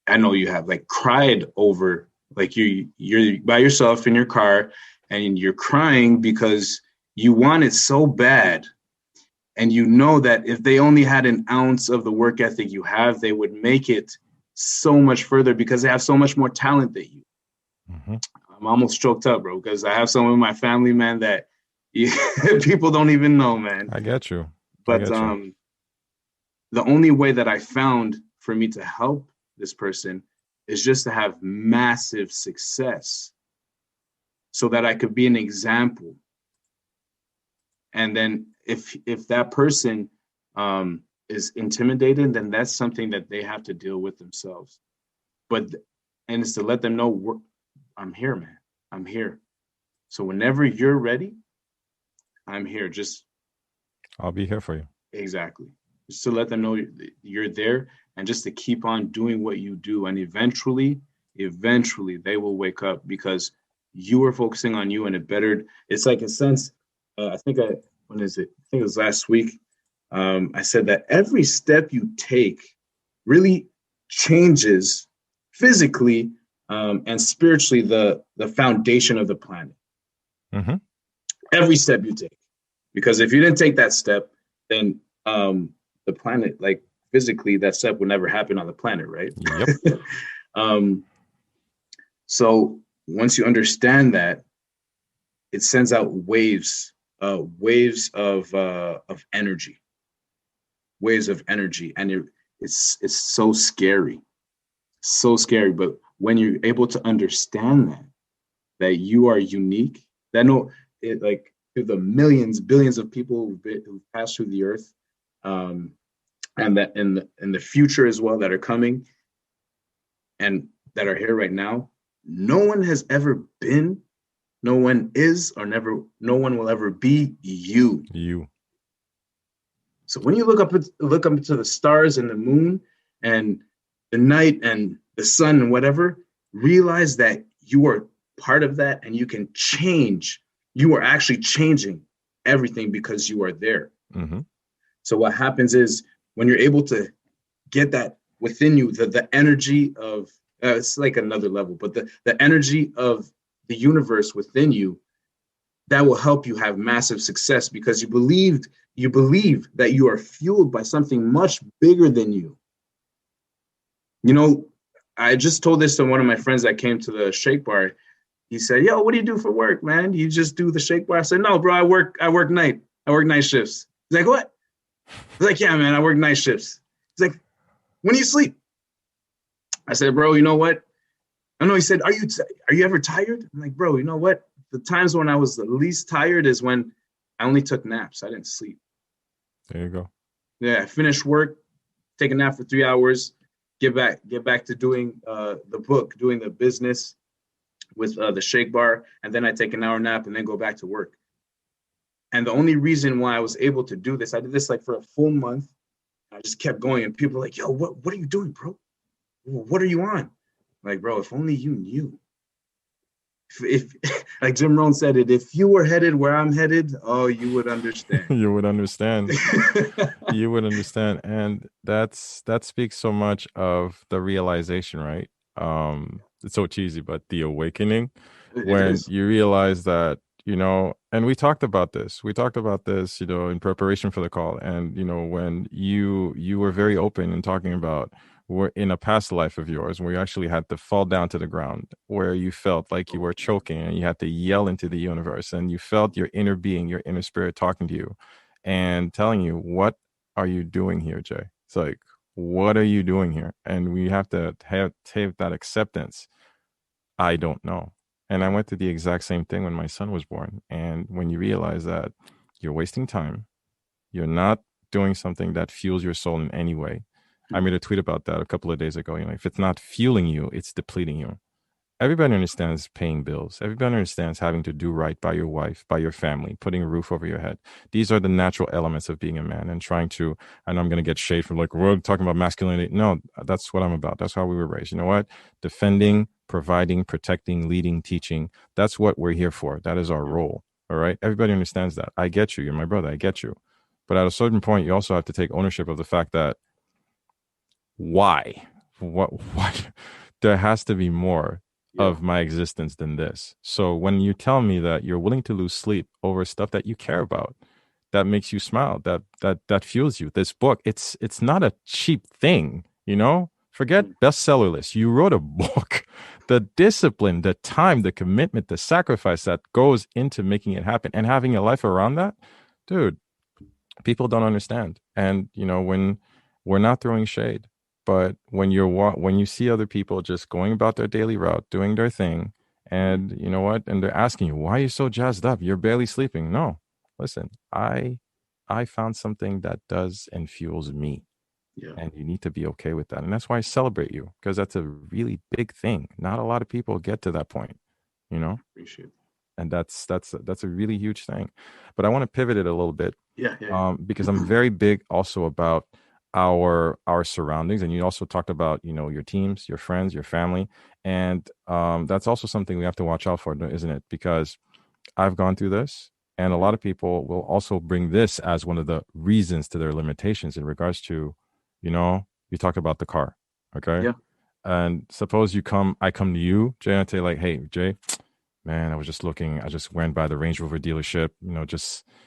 S2: I know you have, like, cried over, like, you're by yourself in your car and you're crying because you want it so bad, and you know that if they only had an ounce of the work ethic you have, they would make it so much further because they have so much more talent than you.
S3: Mm-hmm.
S2: I'm almost choked up, bro, because I have some of my family, man, that people don't even know, man.
S3: I get you.
S2: But the only way that I found for me to help this person is just to have massive success so that I could be an example. And then if that person is intimidated, then that's something that they have to deal with themselves. And it's to let them know, I'm here, man. I'm here. So whenever you're ready, I'm here.
S3: I'll be here for you.
S2: Exactly. Just to let them know you're there, and just to keep on doing what you do. And eventually they will wake up because you are focusing on you, and it's like, a sense, when is it? I think it was last week. I said that every step you take really changes physically and spiritually the foundation of the planet.
S3: Mm-hmm.
S2: Every step you take, because if you didn't take that step, then the planet, like, physically, that step would never happen on the planet, right?
S3: Yep.
S2: So once you understand that, it sends out waves of energy, and it's so scary, But when you're able to understand that you are unique, like, through the millions, billions of people who've passed through the earth, and that in the future as well, that are coming and that are here right now, no one has ever been, no one is, or no one will ever be you. So when you look up into the stars and the moon and the night and the sun and whatever, realize that you are part of that, and you can change. You are actually changing everything because you are there.
S3: Mm-hmm.
S2: So what happens is, when you're able to get that within you, the energy of, it's like another level, but the energy of the universe within you, that will help you have massive success, because you believe that you are fueled by something much bigger than you. You know, I just told this to one of my friends that came to the shake bar. He said, "Yo, what do you do for work, man? You just do the shake bar?" I said, "No, bro, I work night shifts." He's like, "What?" I was like, "Yeah, man, I work night shifts." He's like, "When do you sleep?" I said, "Bro, you know what?" I know. He said, "Are you ever tired?" I'm like, "Bro, you know what? The times when I was the least tired is when I only took naps. I didn't sleep."
S3: There you go.
S2: Yeah, I finish work, take a nap for 3 hours, get back to doing doing the business with the shake bar, and then I take an hour nap and then go back to work. And the only reason why I was able to do this, I did this like for a full month. I just kept going, and people were like, "Yo, what are you doing, bro? What are you on?" I'm like, "Bro, if only you knew." If like Jim Rohn said it, if you were headed where I'm headed, oh, you would understand.
S3: You would understand. You would understand. And that speaks so much of the realization, right? It's so cheesy, but the awakening, when you realize that, and we talked about this, in preparation for the call. And, when you were very open in talking about, were in a past life of yours where you actually had to fall down to the ground, where you felt like you were choking and you had to yell into the universe, and you felt your inner being, your inner spirit talking to you and telling you, "What are you doing here, Jay?" It's like, what are you doing here? And we have to have that acceptance. I don't know. And I went through the exact same thing when my son was born. And when you realize that you're wasting time, you're not doing something that fuels your soul in any way. I made a tweet about that a couple of days ago. If it's not fueling you, it's depleting you. Everybody understands paying bills. Everybody understands having to do right by your wife, by your family, putting a roof over your head. These are the natural elements of being a man, and trying to, I know I'm going to get shade from like, we're talking about masculinity. No, that's what I'm about. That's how we were raised. You know what? Defending, providing, protecting, leading, teaching. That's what we're here for. That is our role. All right. Everybody understands that. I get you. You're my brother. I get you. But at a certain point, you also have to take ownership of the fact that why? What? There has to be more of my existence than this. So when you tell me that you're willing to lose sleep over stuff that you care about, that makes you smile, that fuels you. This book, it's not a cheap thing, you know? Forget bestseller list. You wrote a book. The discipline, the time, the commitment, the sacrifice that goes into making it happen and having a life around that, dude, people don't understand. And when we're not throwing shade, but when when you see other people just going about their daily route, doing their thing, and you know what, and they're asking you, why are you so jazzed up? You're barely sleeping. No, listen, I found something that does and fuels me.
S2: Yeah.
S3: And you need to be okay with that. And that's why I celebrate you, because that's a really big thing. Not a lot of people get to that point, you know?
S2: Appreciate it.
S3: And that's a really huge thing. But I want to pivot it a little bit.
S2: Yeah.
S3: Because I'm very big also about our surroundings. And you also talked about, your teams, your friends, your family. And that's also something we have to watch out for, isn't it? Because I've gone through this. And a lot of people will also bring this as one of the reasons to their limitations in regards to, you talked about the car. Okay.
S2: Yeah.
S3: And suppose I come to you, Jay, and I say like, hey, Jay, man, I just went by the Range Rover dealership,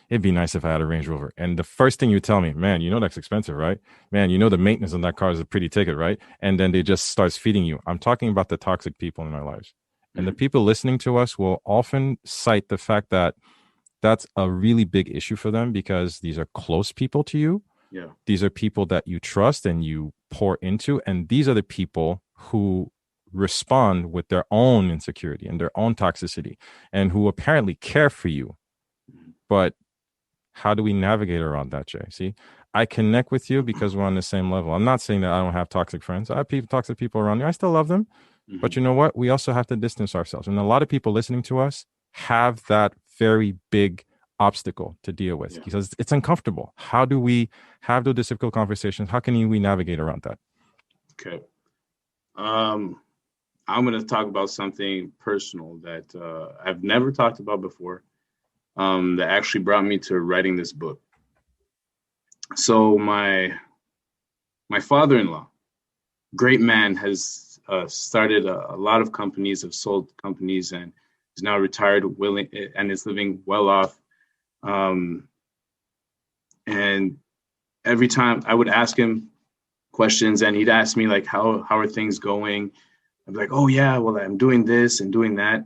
S3: it'd be nice if I had a Range Rover. And the first thing you tell me, man, that's expensive, right? Man, the maintenance on that car is a pretty ticket, right? And then they just starts feeding you. I'm talking about the toxic people in our lives. And the people listening to us will often cite the fact that that's a really big issue for them because these are close people to you.
S2: Yeah.
S3: These are people that you trust and you pour into. And these are the people who respond with their own insecurity and their own toxicity and who apparently care for you. But how do we navigate around that, Jay? See, I connect with you because we're on the same level. I'm not saying that I don't have toxic friends. I have toxic people around me. I still love them. But you know what? We also have to distance ourselves. And a lot of people listening to us have that very big obstacle to deal with because it's uncomfortable. How do we have those difficult conversations? How can we navigate around that?
S2: Okay. I'm going to talk about something personal that I've never talked about before that actually brought me to writing this book. So my father-in-law, great man, has started a lot of companies, have sold companies, and is now retired, and is living well off. And every time I would ask him questions, and he'd ask me like, how are things going? I'd be like, oh yeah, well, I'm doing this and doing that.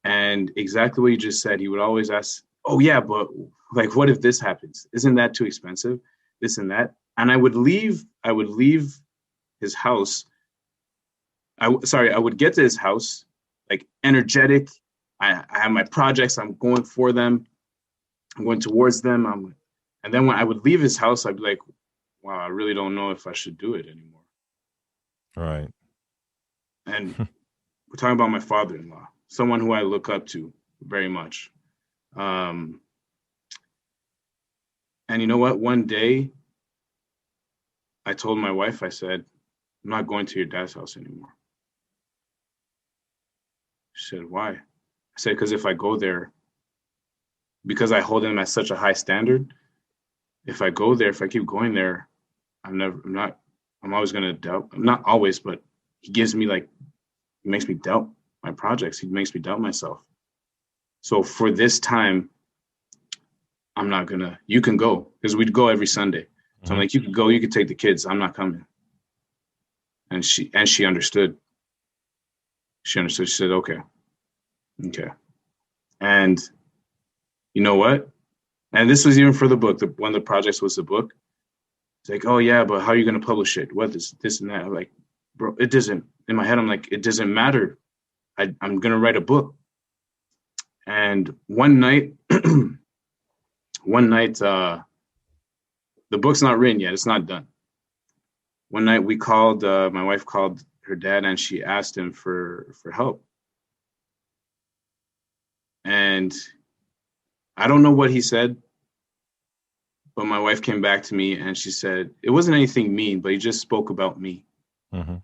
S2: And exactly what you just said, he would always ask, oh yeah, but like, what if this happens? Isn't that too expensive? This and that. And I would leave his house. I would get to his house like energetic. I have my projects. I'm going for them. I'm going towards them. And then when I would leave his house, I'd be like, wow, I really don't know if I should do it anymore.
S3: Right.
S2: And we're talking about my father-in-law, someone who I look up to very much. And you know what? One day I told my wife, I said, I'm not going to your dad's house anymore. She said, why? I said, because if I go there, because I hold him at such a high standard, if I go there, if I keep going there, I'm always going to doubt. Not always, but he makes me doubt my projects. He makes me doubt myself. So for this time, you can go, because we'd go every Sunday. So I'm like, you can go, you can take the kids. I'm not coming. And she understood. She understood. She said, okay. And you know what? And this was even for the book. One of the projects was the book. It's like, oh yeah, but how are you going to publish it? What is this and that? I'm like, bro, it doesn't. In my head, I'm like, it doesn't matter. I'm going to write a book. And one night, the book's not written yet. It's not done. One night we called, my wife called her dad, and she asked him for help. And I don't know what he said, but my wife came back to me and she said, it wasn't anything mean, but he just spoke about me. Mm-hmm.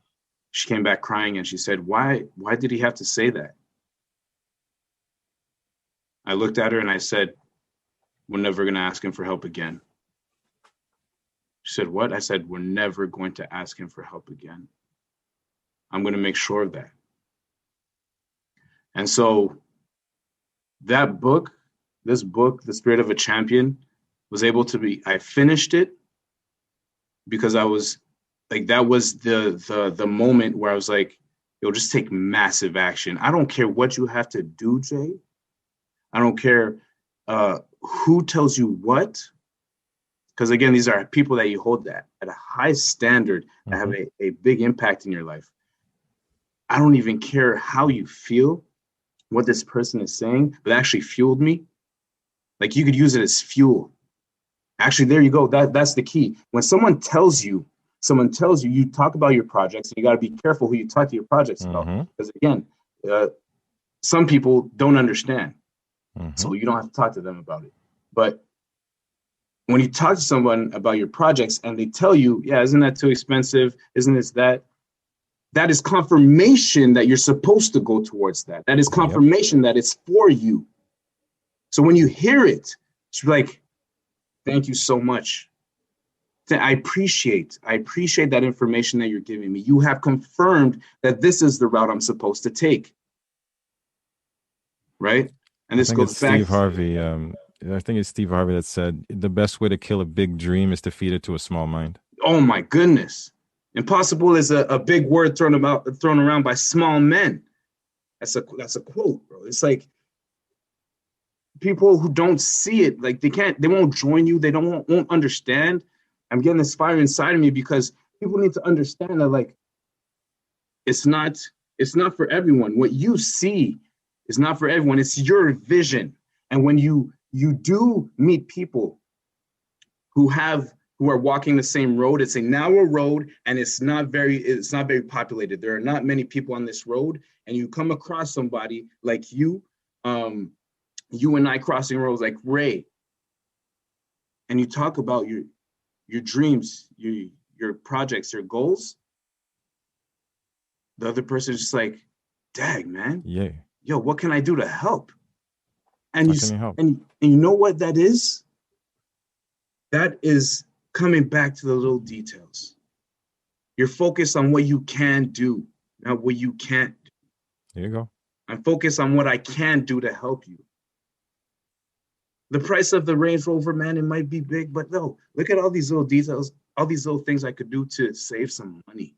S2: She came back crying and she said, why did he have to say that? I looked at her and I said, we're never going to ask him for help again. She said, what? I said, we're never going to ask him for help again. I'm going to make sure of that. And so that book, this book, The Spirit of a Champion, was able to be, I finished it because I was like, that was the moment where I was like, you'll just take massive action. I don't care what you have to do, Jay. I don't care who tells you what. Because again, these are people that you hold that at a high standard that have a big impact in your life. I don't even care how you feel, what this person is saying, but actually fueled me. Like you could use it as fuel. Actually, there you go. That's the key. When someone tells you, you talk about your projects, and you got to be careful who you talk to your projects about. Because again, some people don't understand. So you don't have to talk to them about it. But when you talk to someone about your projects and they tell you, yeah, isn't that too expensive? Isn't this that? That is confirmation that you're supposed to go towards that. That is confirmation that it's for you. So when you hear it, it's like, thank you so much. I appreciate that information that you're giving me. You have confirmed that this is the route I'm supposed to take. Right? And this goes back to
S3: Steve Harvey. I think it's Steve Harvey that said the best way to kill a big dream is to feed it to a small mind.
S2: Oh my goodness. Impossible is a big word thrown around by small men. That's a quote, bro. It's like people who don't see it, like they won't join you. They won't understand. I'm getting this fire inside of me because people need to understand that like it's not for everyone. What you see is not for everyone. It's your vision. And when you do meet people who are walking the same road, it's a narrow road and it's not very populated. There are not many people on this road, and you come across somebody like you and I crossing roads like Ray, and you talk about your dreams, your projects, your goals. The other person is just like, dang, man.
S3: Yeah.
S2: Yo, what can I do to help? And
S3: you
S2: know what that is? That is coming back to the little details. You're focused on what you can do, not what you can't do.
S3: There you go.
S2: I'm focused on what I can do to help you. The price of the Range Rover, man, it might be big, but no, look at all these little details, all these little things I could do to save some money.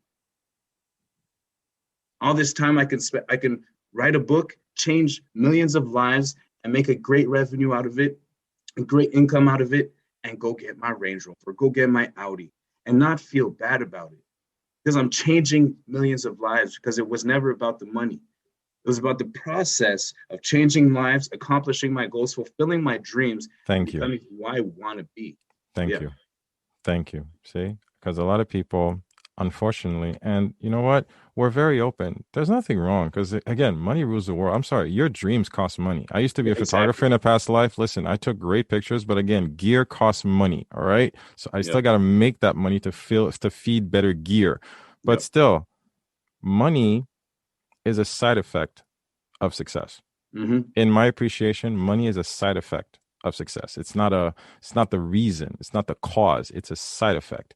S2: All this time I can write a book, change millions of lives, and make a great revenue out of it, a great income out of it, and go get my Range Rover, go get my Audi, and not feel bad about it. Because I'm changing millions of lives, because it was never about the money. It was about the process of changing lives, accomplishing my goals, fulfilling my dreams.
S3: Thank you.
S2: Becoming who I want to be.
S3: Thank you. See, because a lot of people, unfortunately, and you know what? We're very open. There's nothing wrong because, again, money rules the world. I'm sorry. Your dreams cost money. I used to be a photographer in a past life. Listen, I took great pictures, but again, gear costs money. All right. So I still got to make that money to feed better gear. But still, money is a side effect of success. In my appreciation, money is a side effect of success. It's not the reason. It's not the cause. It's a side effect.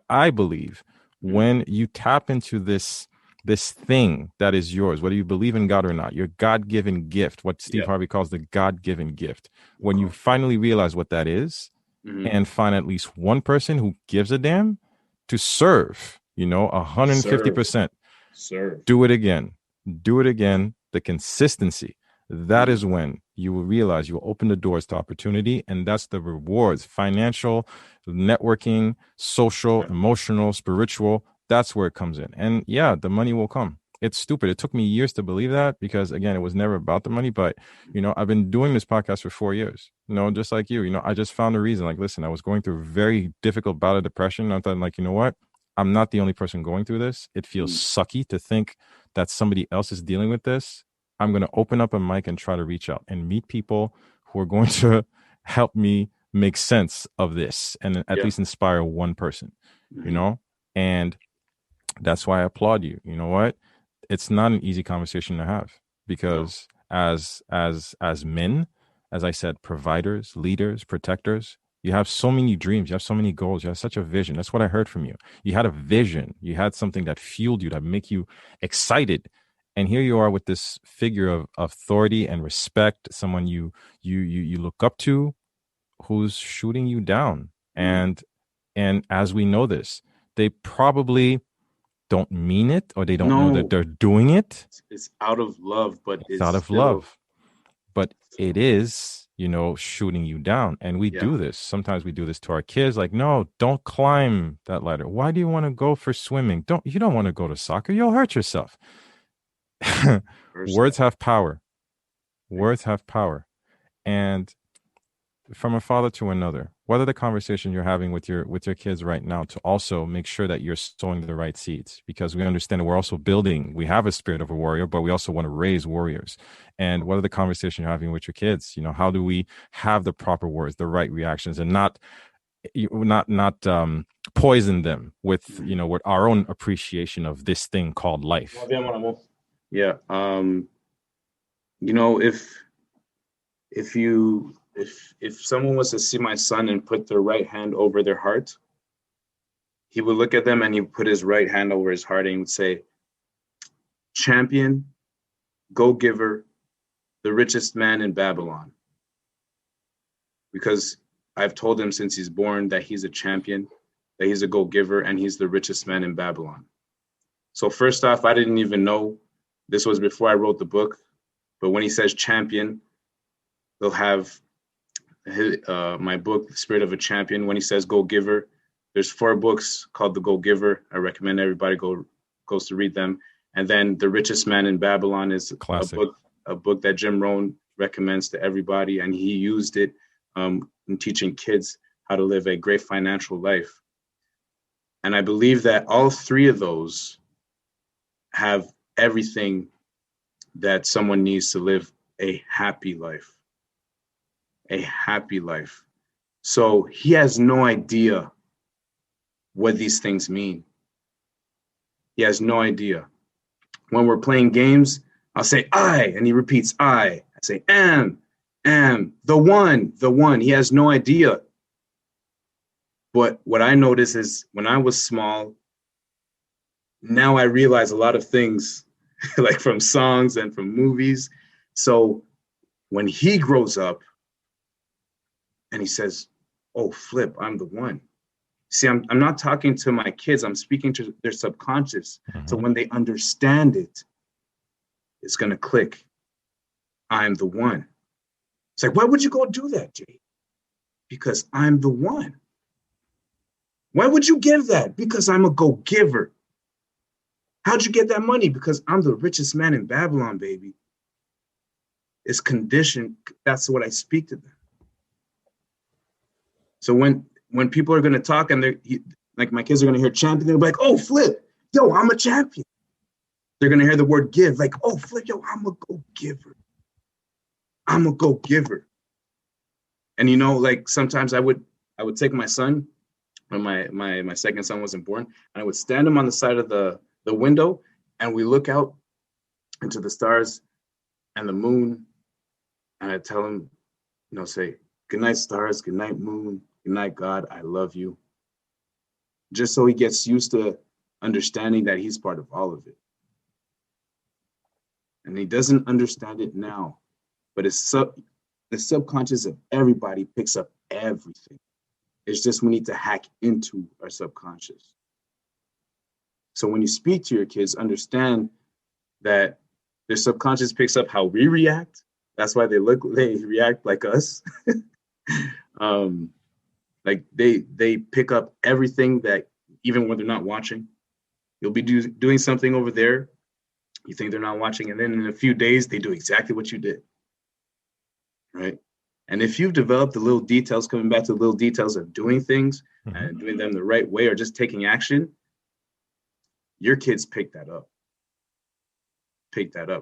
S3: I believe when you tap into this thing that is yours, whether you believe in God or not, your God-given gift, what Steve Harvey calls the God-given gift, when you finally realize what that is and find at least one person who gives a damn to serve, 150%,
S2: serve.
S3: Do it again. The consistency, that is when you will realize you will open the doors to opportunity, and that's the rewards, financial, networking, social, emotional, spiritual. That's where it comes in. And the money will come. It's stupid. It took me years to believe that because, again, it was never about the money. But, I've been doing this podcast for 4 years, just like you. I just found a reason. Like, listen, I was going through a very difficult bout of depression. I thought, like, you know what? I'm not the only person going through this. It feels sucky to think that somebody else is dealing with this. I'm going to open up a mic and try to reach out and meet people who are going to help me make sense of this and at least inspire one person, and that's why I applaud you. You know what? It's not an easy conversation to have because as men, as I said, providers, leaders, protectors, You have so many dreams. You have so many goals. You have such a vision. That's what I heard from you. You had a vision. You had something that fueled you, that make you excited. And here you are with this figure of authority and respect, someone you look up to, who's shooting you down. And as we know this, they probably don't mean it, or they don't know that
S2: No,
S3: they're doing it.
S2: it's out of love, but
S3: It's out
S2: it's
S3: of
S2: still,
S3: love, but it is, shooting you down. And we
S2: yeah,
S3: do this. Sometimes we do this to our kids. Like, no, don't climb that ladder. Why do you want to go for swimming? You don't want to go to soccer. You'll hurt yourself.
S2: first
S3: Words
S2: off.
S3: have power. Words have power. And from a father to another, what are the conversations you're having with your kids right now to also make sure that you're sowing the right seeds? Because we understand that we're also building, we have a spirit of a warrior, but we also want to raise warriors. And what are the conversations you're having with your kids? How do we have the proper words, the right reactions, and not poison them with with our own appreciation of this thing called life?
S2: Yeah. If someone was to see my son and put their right hand over their heart, he would look at them and he would put his right hand over his heart and he would say, champion, go-giver, the richest man in Babylon. Because I've told him since he's born that he's a champion, that he's a go-giver, and he's the richest man in Babylon. So first off, I didn't even know, this was before I wrote the book, but when he says champion, they'll have my book, The Spirit of a Champion. When he says go-giver, there's 4 books called The Go-Giver. I recommend everybody goes to read them. And then The Richest Man in Babylon is
S3: Classic.
S2: a book that Jim Rohn recommends to everybody, and he used it in teaching kids how to live a great financial life. And I believe that all 3 of those have everything that someone needs to live a happy life. A happy life. So he has no idea what these things mean. He has no idea. When we're playing games, I'll say I, and he repeats I. I say am, the one. He has no idea. But what I notice is when I was small, now I realize a lot of things like from songs and from movies. So when he grows up and he says, oh, flip, I'm the one. See, I'm not talking to my kids. I'm speaking to their subconscious. Mm-hmm. So when they understand it, it's going to click. I'm the one. It's like, why would you go do that, Jay? Because I'm the one. Why would you give that? Because I'm a go-giver. How'd you get that money? Because I'm the richest man in Babylon, baby. It's conditioned. That's what I speak to them. So when people are going to talk and they're like, my kids are going to hear champion, they're like, oh, flip, yo, I'm a champion. They're going to hear the word give, like, oh, flip, yo, I'm a go-giver. I'm a go-giver. And, like sometimes I would take my son when my second son wasn't born, and I would stand him on the side of the window, and we look out into the stars and the moon, and I tell him, say, good night, stars, good night, moon, good night, God, I love you. Just so he gets used to understanding that he's part of all of it. And he doesn't understand it now, but the subconscious of everybody picks up everything. It's just we need to hack into our subconscious. So when you speak to your kids, understand that their subconscious picks up how we react. That's why they react like us. Like they pick up everything that even when they're not watching. You'll be doing something over there. You think they're not watching, and then in a few days, they do exactly what you did. Right? And if you've developed the little details, coming back to the little details of doing things and doing them the right way or just taking action, your kids pick that up.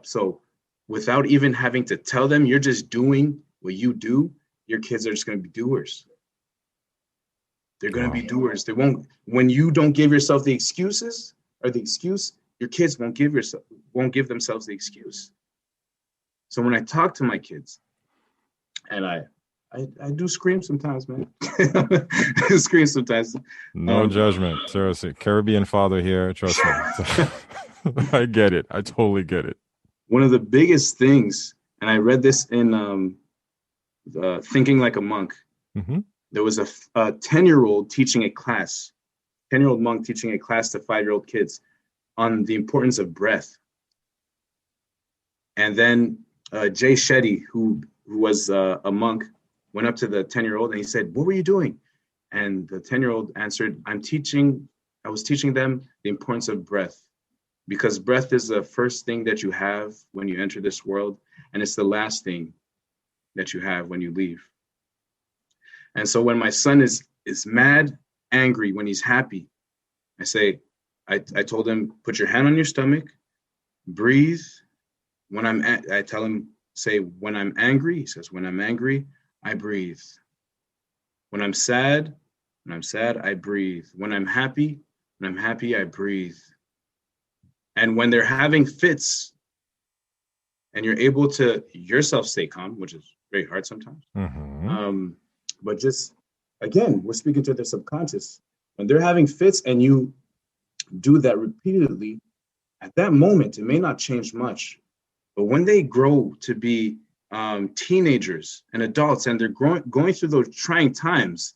S2: So without even having to tell them, you're just doing what you do, your kids are just going to be doers. They're going to be doers. They won't, when you don't give yourself the excuses or the excuse, your kids won't give themselves the excuse. So when I talk to my kids and I I do scream sometimes, man. I scream sometimes.
S3: No judgment. Seriously. Caribbean father here. Trust me. I get it. I totally get it.
S2: One of the biggest things, and I read this in Thinking Like a Monk.
S3: Mm-hmm.
S2: There was a 10-year-old teaching a class, 10-year-old monk teaching a class to 5-year-old kids on the importance of breath. And then Jay Shetty, who was a monk, went up to the 10-year-old and he said, "What were you doing?" And the 10-year-old answered, I was teaching them the importance of breath, because breath is the first thing that you have when you enter this world, and it's the last thing that you have when you leave. And so when my son is mad, angry, when he's happy, I told him, put your hand on your stomach, breathe. I tell him, say, when I'm angry, he says, when I'm angry, I breathe. When I'm sad, I breathe. When I'm happy, I breathe. And when they're having fits and you're able to yourself stay calm, which is very hard sometimes.
S3: Mm-hmm.
S2: But just, again, we're speaking to their subconscious. When they're having fits and you do that repeatedly, at that moment, it may not change much. But when they grow to be teenagers and adults, and they're going through those trying times,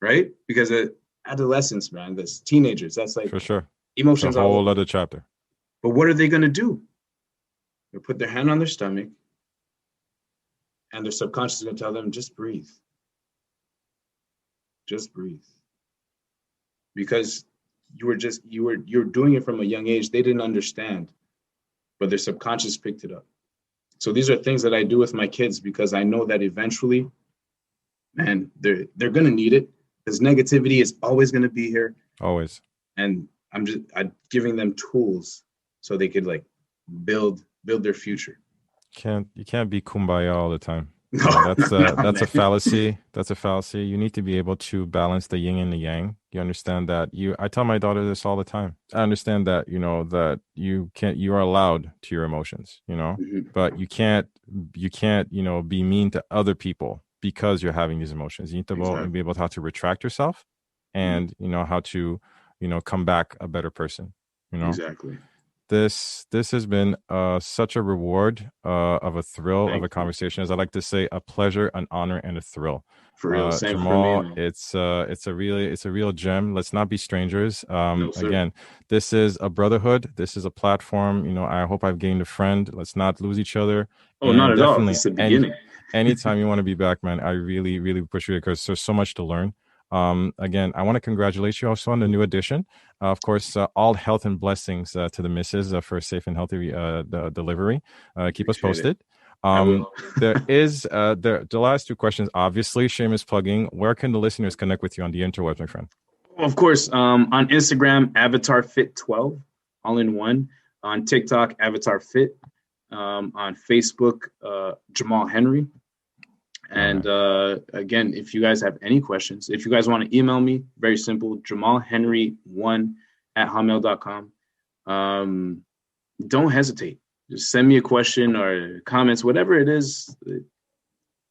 S2: right? Because adolescence, man, that's teenagers. That's like,
S3: for sure,
S2: emotions.
S3: A whole other chapter.
S2: But what are they going to do? They'll put their hand on their stomach, and their subconscious is going to tell them, just breathe. Just breathe. Because you're doing it from a young age. They didn't understand, but their subconscious picked it up. So these are things that I do with my kids, because I know that eventually, man, they're going to need it, because negativity is always going to be here.
S3: Always. And
S2: I'm giving them tools so they could like build their future.
S3: You can't be kumbaya all the time.
S2: No,
S3: that's a fallacy. That's a fallacy. You need to be able to balance the yin and the yang. You understand that I tell my daughter this all the time. I understand that, that you are allowed to your emotions,
S2: Mm-hmm.
S3: but you can't, be mean to other people because you're having these emotions. You need to be able to how to retract yourself and, how to, come back a better person,
S2: Exactly.
S3: This has been such a reward of a thrill of a conversation. As I like to say, a pleasure, an honor, and a thrill.
S2: For real, same
S3: Jamal,
S2: for me,
S3: man. It's a real gem. Let's not be strangers.
S2: No,
S3: again, this is a brotherhood. This is a platform. I hope I've gained a friend. Let's not lose each other.
S2: Oh, not at all. It's the beginning.
S3: Anytime you want to be back, man, I really, really appreciate it, because there's so much to learn. Again, I want to congratulate you also on the new edition. Of course, all health and blessings to the missus for a safe and healthy delivery. Keep us posted. There is the last two questions. Obviously, shameless plugging. Where can the listeners connect with you on the interwebs, my friend?
S2: Of course, on Instagram, Avatar Fit 12, all in one. On TikTok, Avatar Fit. On Facebook, Jamal Henry. And again, if you guys have any questions, if you guys want to email me, very simple, jamalhenry1@hotmail.com. Don't hesitate. Just send me a question or comments, whatever it is.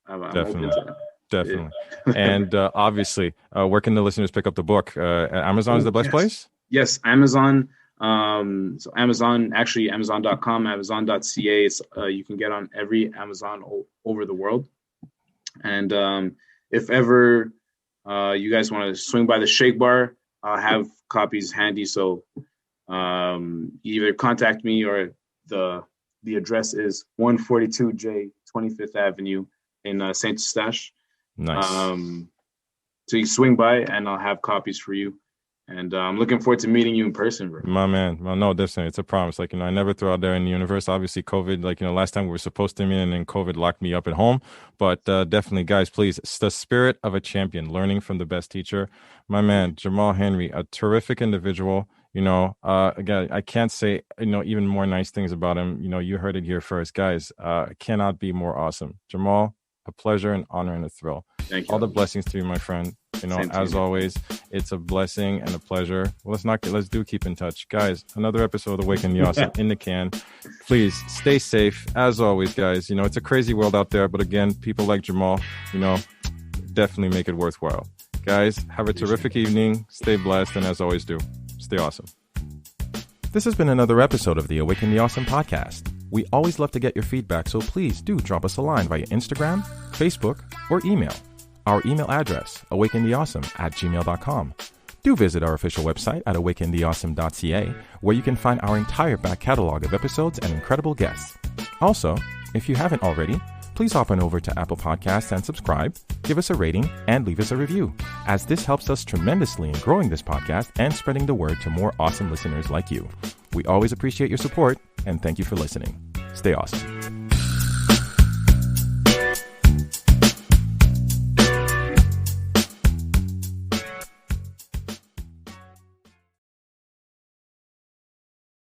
S2: I'm open to that.
S3: Definitely. Yeah. And obviously, where can the listeners pick up the book? Amazon is the best place?
S2: Yes, Amazon. So Amazon, actually Amazon.com, Amazon.ca. You can get on every Amazon over the world. And if ever you guys want to swing by the Shake Bar, I'll have copies handy. So either contact me, or the address is 142J 25th Avenue in St. Eustache.
S3: Nice.
S2: So you swing by and I'll have copies for you. And I'm looking forward to meeting you in person, bro.
S3: My man. Well, no, definitely. It's a promise. Like, I never threw out there in the universe. Obviously, COVID, last time we were supposed to meet, and then COVID locked me up at home. But definitely, guys, please, it's the spirit of a champion, learning from the best teacher. My man, Jamal Henry, a terrific individual. Again, I can't say, even more nice things about him. You heard it here first. Guys, cannot be more awesome. Jamal, a pleasure, an honor, and a thrill.
S2: Thank you.
S3: All the blessings to you, my friend. You know,
S2: Same to
S3: as
S2: you.
S3: always, it's a blessing and a pleasure. Let's keep in touch. Guys, another episode of Awaken the Awesome in the can. Please stay safe. As always, guys, you know, it's a crazy world out there. But again, people like Jamal, you know, definitely make it worthwhile. Guys, have a terrific evening. Stay blessed. And as always, stay awesome.
S1: This has been another episode of the Awaken the Awesome podcast. We always love to get your feedback, so please do drop us a line via Instagram, Facebook, or email. Our email address, awakentheawesome@gmail.com. Do visit our official website at awakentheawesome.ca, where you can find our entire back catalog of episodes and incredible guests. Also, if you haven't already, please hop on over to Apple Podcasts and subscribe, give us a rating, and leave us a review, as this helps us tremendously in growing this podcast and spreading the word to more awesome listeners like you. We always appreciate your support, and thank you for listening. Stay awesome.